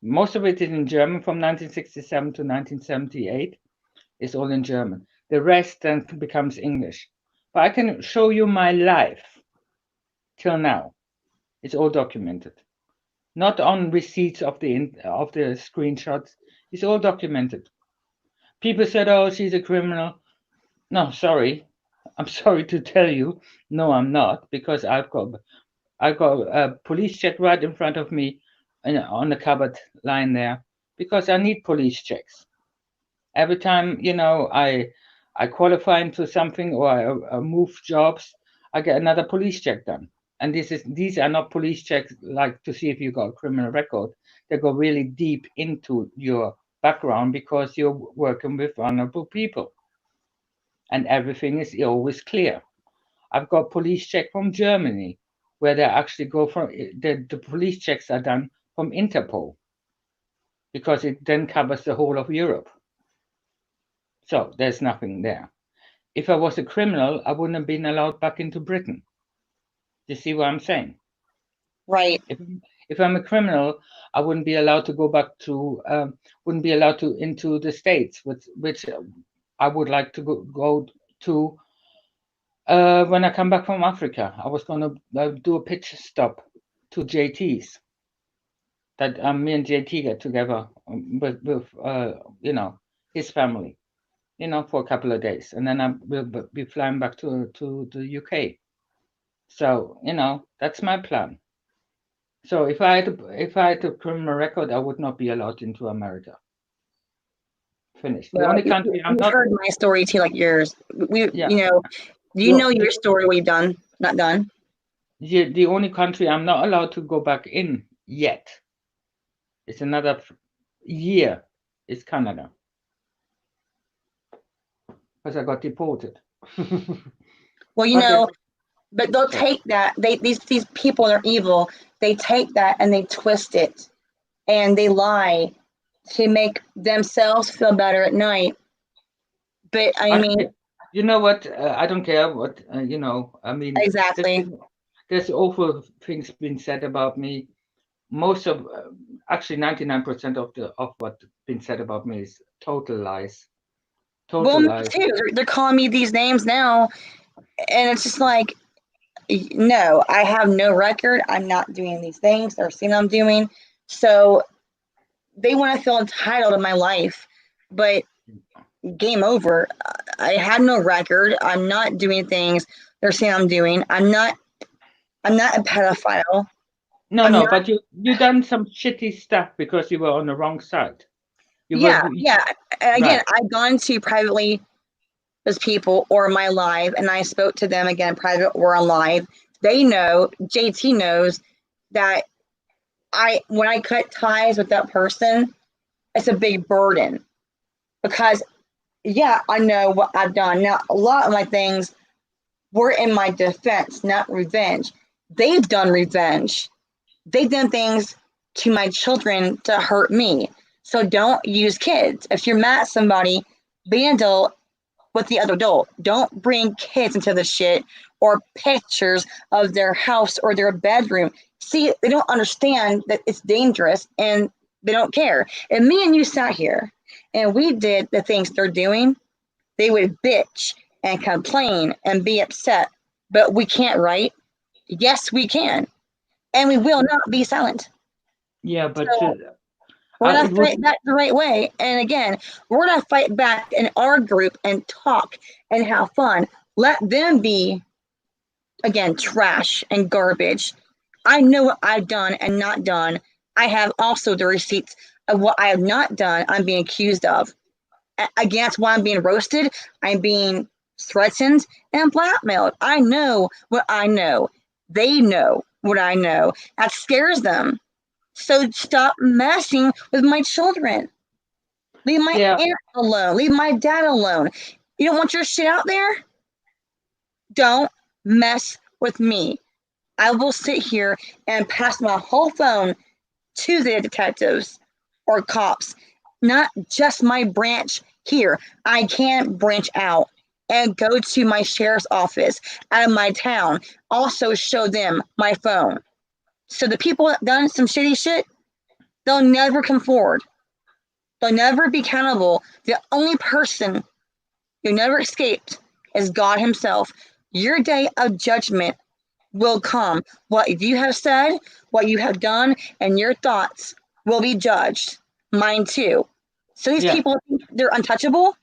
Most of it is in German from 1967 to 1978. It's all in German. The rest then becomes English. But I can show you my life till now. It's all documented. Not on receipts of the screenshots. It's all documented. People said, "Oh, she's a criminal." No, sorry. I'm sorry to tell you, no, I'm not, because I've got a police check right in front of me, on the cupboard line there, because I need police checks. Every time, I qualify into something or I move jobs, I get another police check done. And these are not police checks like to see if you got a criminal record. They go really deep into your background because you're working with vulnerable people. And everything is always clear. I've got police check from Germany, where they actually go from the police checks are done from Interpol, because it then covers the whole of Europe. So there's nothing there. If I was a criminal, I wouldn't have been allowed back into Britain. You see what I'm saying? Right. If I'm a criminal, I wouldn't be allowed to go back to, wouldn't be allowed to into the States, which I would like to go to. When I come back from Africa, I was going to do a pitch stop to JT's. That me and JT get together with his family, for a couple of days, and then I will be flying back to the UK. So that's my plan. So if I had a criminal record, I would not be allowed into America. Finished. The Well, only country I'm you've not. heard my story too, like yours. Yeah. Do you know your story? What you've done, not done. The only country I'm not allowed to go back in yet. It's another year. It's Canada, because I got deported. Well, but they'll take that. These people are evil. They take that and they twist it, and they lie to make themselves feel better at night. But I mean, you know what? I don't care what I mean. Exactly. There's awful things being said about me. Most of, actually, 99% of what's been said about me is total lies. Total lies. Me too. They're calling me these names now, and it's just like, no, I have no record. I'm not doing these things they're saying I'm doing. So they want to feel entitled to my life, but game over. I had no record. I'm not doing things they're saying I'm doing. I'm not a pedophile. No, but you done some shitty stuff because you were on the wrong side. Yeah. Again, Right. I've gone to privately those people or my live, and I spoke to them again, private or on live. They know, JT knows that when I cut ties with that person, it's a big burden because, yeah, I know what I've done. Now, a lot of my things were in my defense, not revenge. They've done revenge. they've done things to my children to hurt me. So don't use kids. If you're mad at somebody, be an adult with the other adult. Don't bring kids into the shit or pictures of their house or their bedroom. See, they don't understand that it's dangerous and they don't care. If me and you sat here and we did the things they're doing, they would bitch and complain and be upset. But we can't, right? Yes, we can. And we will not be silent. Yeah, but So we're it going to would. fight back the right way. And again, we're going to fight back in our group and talk and have fun. Let them be, again, trash and garbage. I know what I've done and not done. I have also the receipts of what I have not done, I'm being accused of. Again, that's why I'm being roasted. I'm being threatened and blackmailed. I know what I know. They know what I know. That scares them. So stop messing with my children. Leave my Yeah. aunt alone. Leave my dad alone. You don't want your shit out there? Don't mess with me. I will sit here and pass my whole phone to the detectives or cops, not just my branch here. I can branch out and go to my sheriff's office out of my town, also show them my phone. So the people that done some shitty shit, they'll never come forward. They'll never be accountable. The only person who never escaped is God himself. Your day of judgment will come. What you have said, what you have done, and your thoughts will be judged. Mine too. So these Yeah. people think they're untouchable.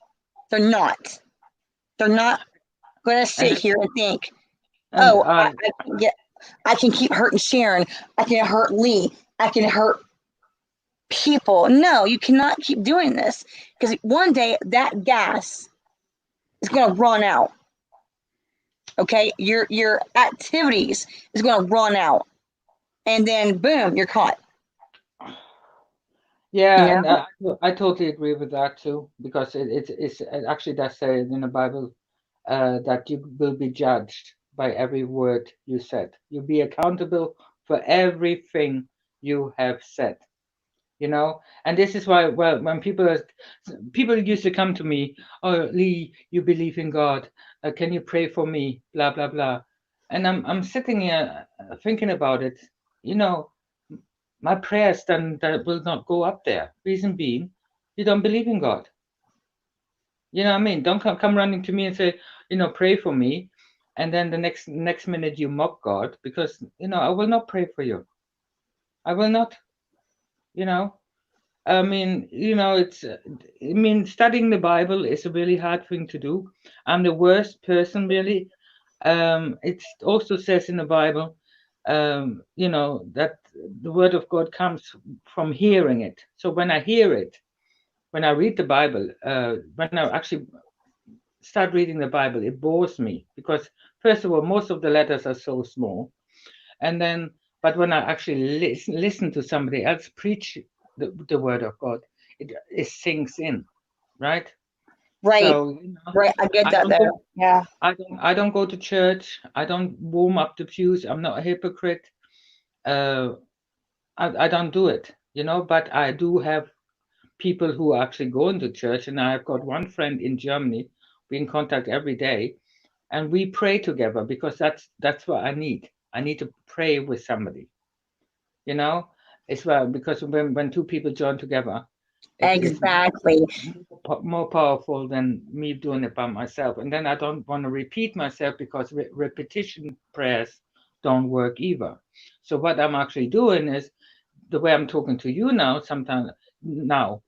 They're not. They're not going to sit And here and think, and oh, I can keep hurting Sharon. I can hurt Lee. I can hurt people. No, you cannot keep doing this because one day that gas is going to run out. Okay, your activities is going to run out, and then boom, you're caught. yeah, You and know? I totally agree with that too, because it actually does say in the Bible that you will be judged by every word you said. You'll be accountable for everything you have said. You know, and this is why, well, when people used to come to me, oh, Lee, you believe in God, can you pray for me, blah blah blah, and I'm sitting here thinking about it. You know, my prayers then that will not go up there. Reason being, you don't believe in God. You know what I mean? Don't come running to me and say, pray for me, and then the next minute you mock God, because I will not pray for you. I will not. You know. I mean, studying the Bible is a really hard thing to do. I'm the worst person, really. It also says in the Bible, that the word of God comes from hearing it. So when I hear it, when I read the Bible, when I actually start reading the Bible, it bores me because, first of all, most of the letters are so small. And then, but when I actually listen to somebody else preach the word of God, it sinks in, right? Right, So right. I get that though. Yeah. I don't go to church. I don't warm up the pews. I'm not a hypocrite. I don't do it, But I do have people who actually go into church, and I've got one friend in Germany. We in contact every day, and we pray together because that's what I need. I need to pray with somebody. As well, because when two people join together, it's Exactly. more powerful than me doing it by myself. And then I don't want to repeat myself because repetition prayers don't work either. So what I'm actually doing is the way I'm talking to you now. Sometimes now,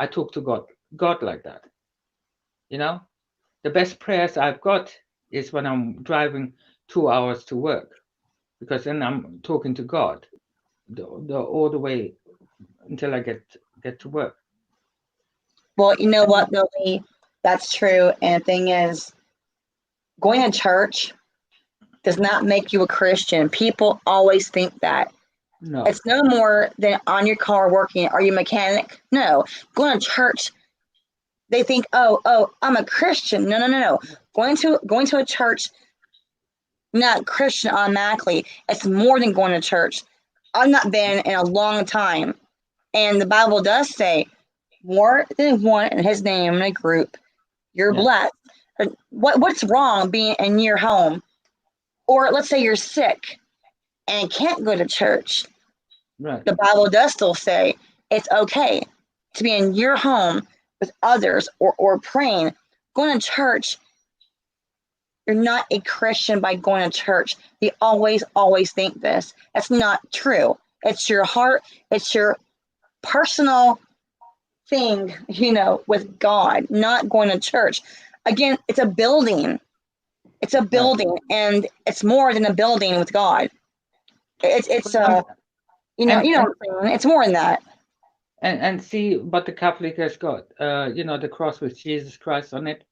I talk to God like that. The best prayers I've got is when I'm driving 2 hours to work, because then I'm talking to God all the way until I get to work. Well, you know what, Billy? That's true. And the thing is, going to church does not make you a Christian. People always think that. No. It's no more than on your car working. Are you a mechanic? No. Going to church, they think, oh, I'm a Christian. No. Going to a church not Christian automatically. It's more than going to church. I've not been in a long time. And the Bible does say, more than one in his name in a group, you're blessed. What's wrong being in your home? Or let's say you're sick and can't go to church. Right. The Bible does still say it's okay to be in your home with others or praying. Going to church, you're not a Christian by going to church. They always think this. That's not true. It's your heart, it's your personal thing, with God, not going to church. Again, it's a building. It's a building, and it's more than a building with God. It's it's more than that. And see what the Catholic has got, the cross with Jesus Christ on it.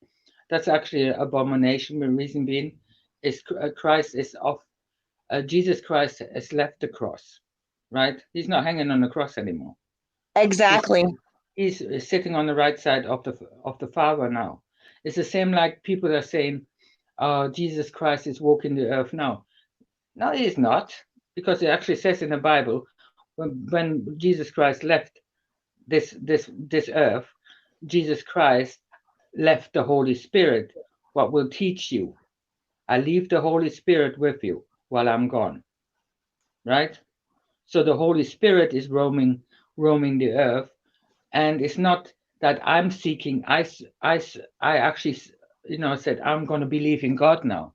That's actually an abomination. The reason being is Christ is off. Jesus Christ has left the cross, right? He's not hanging on the cross anymore. Exactly. He's sitting on the right side of the Father now. It's the same like people are saying, Jesus Christ is walking the earth now. No, he is not, because it actually says in the Bible, when Jesus Christ left this earth, Jesus Christ left the Holy Spirit, what will teach you. I leave the Holy Spirit with you while I'm gone. Right? So the Holy Spirit is roaming the earth, and it's not that I'm seeking. I actually, said I'm going to believe in God now.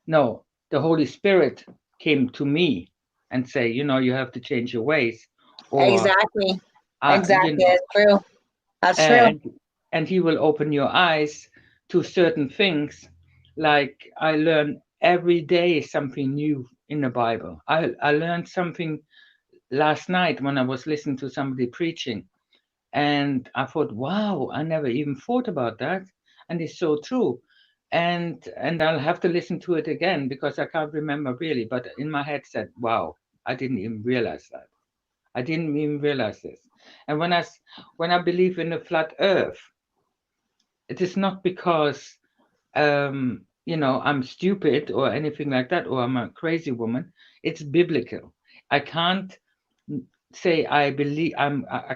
No, the Holy Spirit came to me and say, you have to change your ways. Or, exactly. It's true. That's true. And he will open your eyes to certain things. Like I learn every day something new in the Bible. I learned something last night when I was listening to somebody preaching, and I thought, wow, I never even thought about that, and it's so true. And I'll have to listen to it again because I can't remember really, but in my head said, wow, I didn't even realize that. I didn't even realize this. And when I believe in a flat earth, it is not because I'm stupid or anything like that, or I'm a crazy woman. It's biblical. I can't say I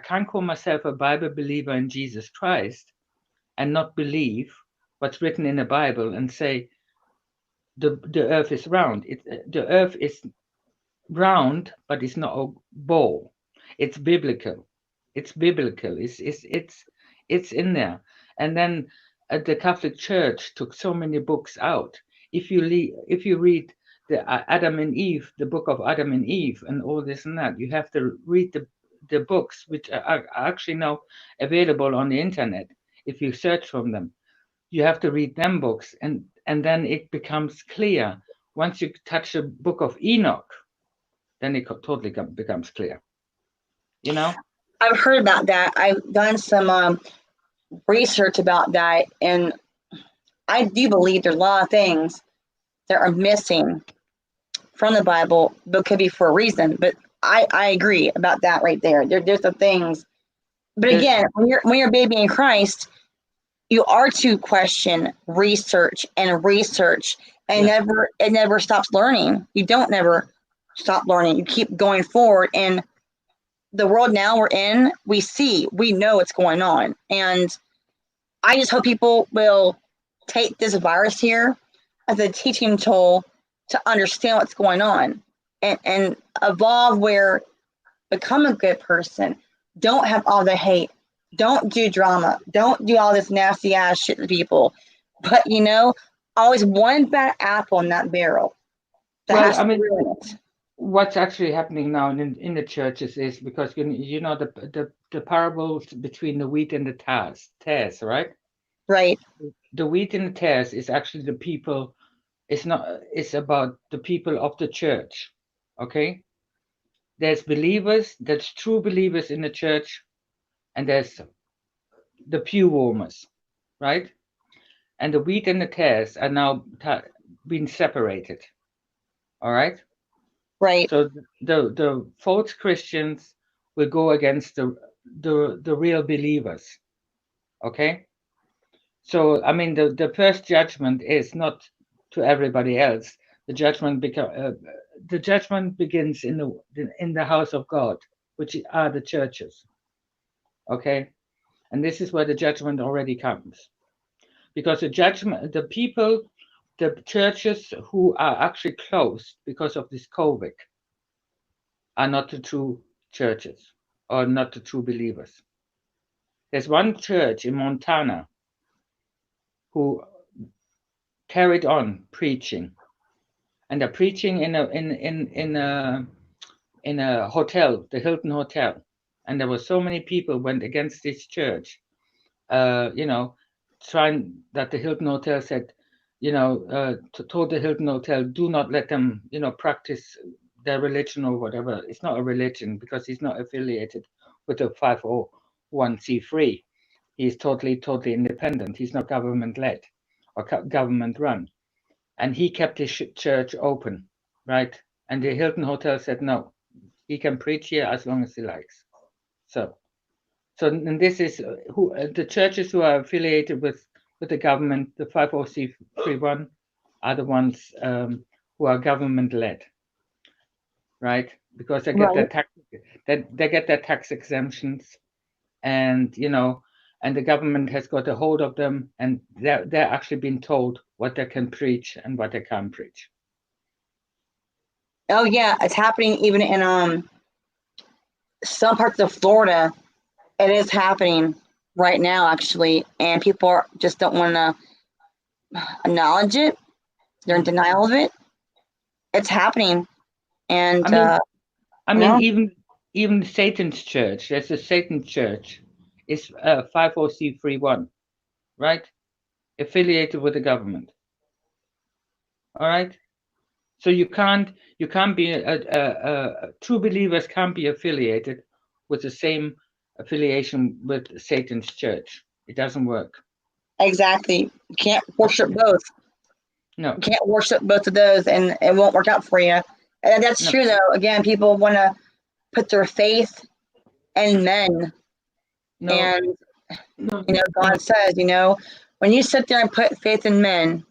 can't call myself a Bible believer in Jesus Christ and not believe what's written in the Bible and say the earth is round. The earth is round, but it's not a ball. It's biblical. It's biblical. It's in there. And then the Catholic Church took so many books out. If you read the Adam and Eve, the book of Adam and Eve, and all this and that, you have to read the books, which are actually now available on the internet. If you search from them, you have to read them books, and then it becomes clear. Once you touch the book of Enoch, then it totally becomes clear. I've heard about that. I've done some research about that, and I do believe there's a lot of things that are missing from the Bible, but could be for a reason. But I agree about that right there. There's some things. But again, when you're a baby in Christ, you are to question, research, and it never stops learning. You don't never stop learning. You keep going forward. And the world now we're in, we know what's going on. And I just hope people will take this virus here as a teaching tool to understand what's going on and evolve where become a good person. Don't have all the hate. Don't do drama. Don't do all this nasty ass shit to people. But always one bad apple in that barrel. What's actually happening now in the churches is because the parables between the wheat and the tares, right? Right. The wheat and the tares is actually the people. It's about the people of the church. Okay. There's believers, there's true believers in the church, and there's the pew warmers, right? And the wheat and the tares are now being separated. All right. Right. So the false Christians will go against the real believers. Okay. So I mean the first judgment is not to everybody else, The judgment begins in the house of God, which are the churches. Okay, and this is where the judgment already comes, because the churches who are actually closed because of this COVID are not the true churches or not the true believers. There's one church in Montana who carried on preaching, and they're preaching in a hotel, the Hilton Hotel, and there were so many people went against this church, trying that the Hilton Hotel said, told the Hilton Hotel, do not let them, practice their religion or whatever. It's not a religion because he's not affiliated with the 501c3. He's totally independent. He's not government led or government run. And he kept his church open, right? And the Hilton Hotel said, no, he can preach here as long as he likes. So and this is who the churches who are affiliated with the government, the 501c3 are the ones who are government led, right? Because they get their tax, they get their tax exemptions, and and the government has got a hold of them, and they're actually being told what they can preach and what they can't preach. Oh yeah, it's happening even in some parts of Florida. It is happening right now, actually, and people just don't want to acknowledge it. They're in denial of it. It's happening, and even Satan's church. There's a Satan church. It's 50c31, right? Affiliated with the government. All right. So you can't be true believers can't be affiliated with the same affiliation with Satan's church. It doesn't work. Exactly. You can't worship both. No. You can't worship both of those, and it won't work out for you. And that's true, though. Again, people want to put their faith in men. No. And, God says, when you sit there and put faith in men,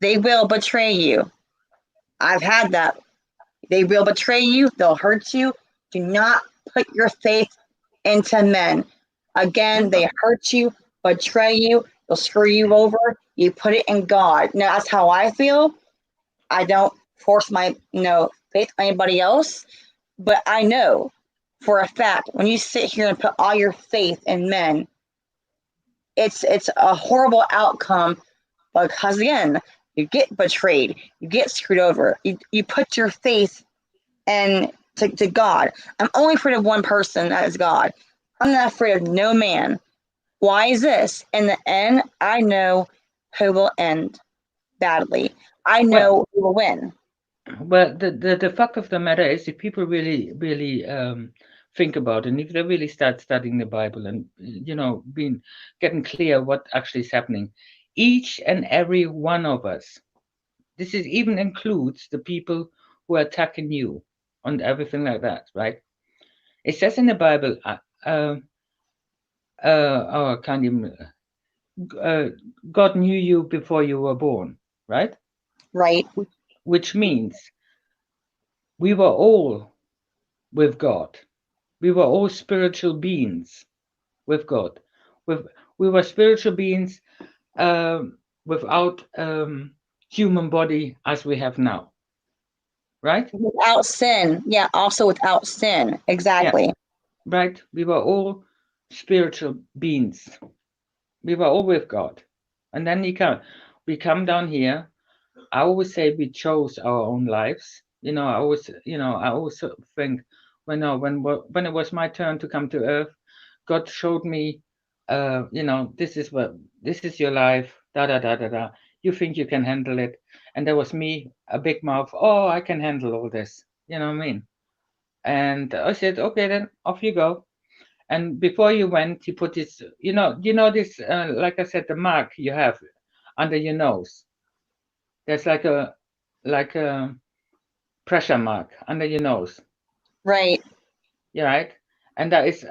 they will betray you. I've had that. They will betray you. They'll hurt you. Do not put your faith into men. Again, they hurt you, betray you. They'll screw you over. You put it in God. Now, that's how I feel. I don't force my faith on anybody else. But I know for a fact, when you sit here and put all your faith in men, it's a horrible outcome, because, again, you get betrayed. You get screwed over. You put your faith to God. I'm only afraid of one person, that is God. I'm not afraid of no man. Why is this? In the end, I know who will end badly. I know who will win. Well, the fact of the matter is, if people really think about it, and if they really start studying the Bible and getting clear what actually is happening, each and every one of us, this is even includes the people who are attacking you and everything like that, right? It says in the Bible, I can't even. God knew you before you were born, right? Right. Which means we were all with God. We were all spiritual beings with God. We were spiritual beings without human body as we have now, right? Without sin. Yeah, also without sin. Exactly. Yeah. Right. We were all spiritual beings. We were all with God. And then we come down here. I always say we chose our own lives. I always think when it was my turn to come to Earth, God showed me, this is your life, da da da da da. You think you can handle it? And there was me, a big mouth. Oh, I can handle all this. You know what I mean? And I said, okay, then off you go. And before you went, you put this, this, like I said, the mark you have under your nose. There's like a pressure mark under your nose. Right. Yeah, right. And that is,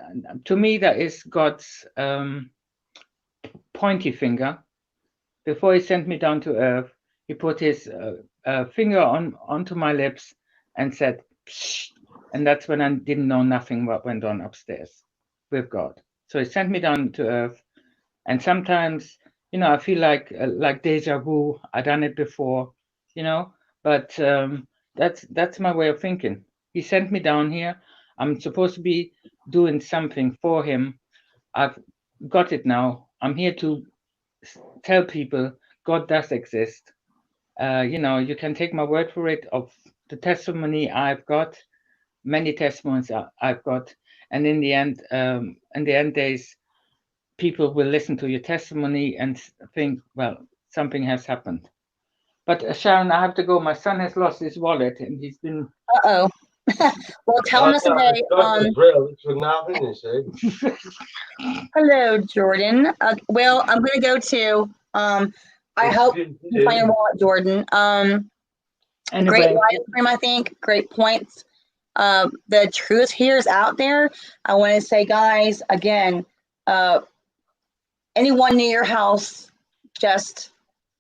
to me, that is God's pointy finger. Before he sent me down to Earth, he put his finger onto my lips and said, "Psst," and that's when I didn't know nothing what went on upstairs with God. So He sent me down to earth, and sometimes, I feel like deja vu. I done it before, but that's my way of thinking. He sent me down here. I'm supposed to be doing something for Him. I've got it now. I'm here to tell people God does exist. You can take my word for it of the testimony I've got, many testimonies I've got, and in the end days, people will listen to your testimony and think, well, something has happened. But Sharon, I have to go. My son has lost his wallet, and he's been. Uh-oh. Well, tell him today. Hello, Jordan. Well, I'm gonna go too. I hope you find your wallet, Jordan. Anyway, great live stream, I think. Great points. The truth here is out there. I want to say, guys, again, anyone near your house, just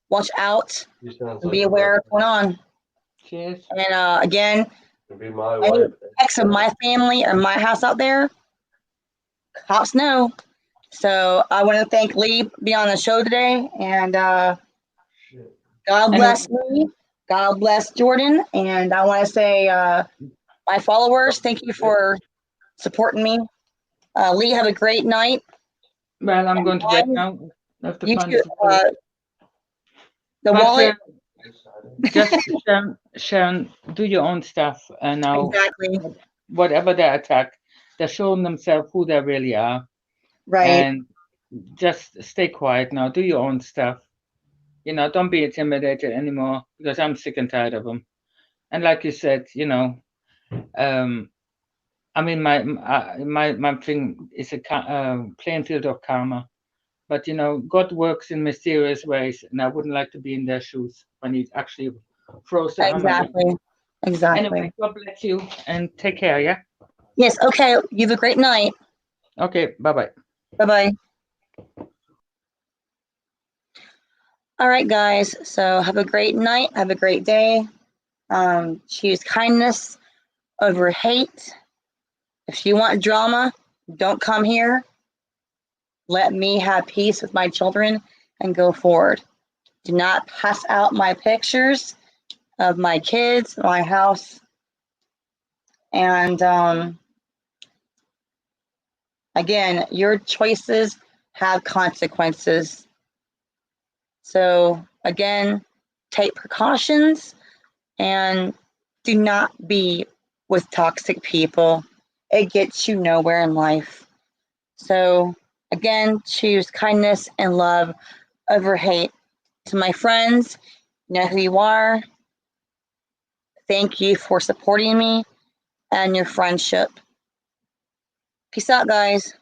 watch out and be aware of what's going on. Cheers. And again, any ex of my family or my house out there, cops know. So I want to thank Lee for being on the show today, and God bless me. God bless Jordan, and I want to say, my followers, thank you for supporting me. Lee, have a great night. Well, I'm going to bed now. You too. The But, wallet. Just Sharon, do your own stuff, and now Exactly. whatever they attack, they're showing themselves who they really are. Right. And just stay quiet now. Do your own stuff. Don't be intimidated anymore, because I'm sick and tired of them. And like you said, I mean, my thing is a playing field of karma. But God works in mysterious ways, and I wouldn't like to be in their shoes when He actually throws the hammer. Exactly. Anyway, God bless you, and take care. Yeah. Yes. Okay. You have a great night. Okay. Bye-bye. Bye-bye. All right, guys. So have a great night. Have a great day. Choose kindness over hate. If you want drama, don't come here. Let me have peace with my children and go forward. Do not pass out my pictures of my kids, my house. And again, your choices have consequences. So again, take precautions and do not be with toxic people. It gets you nowhere in life. So again, choose kindness and love over hate. To my friends, you know who you are. Thank you for supporting me and your friendship. Peace out, guys.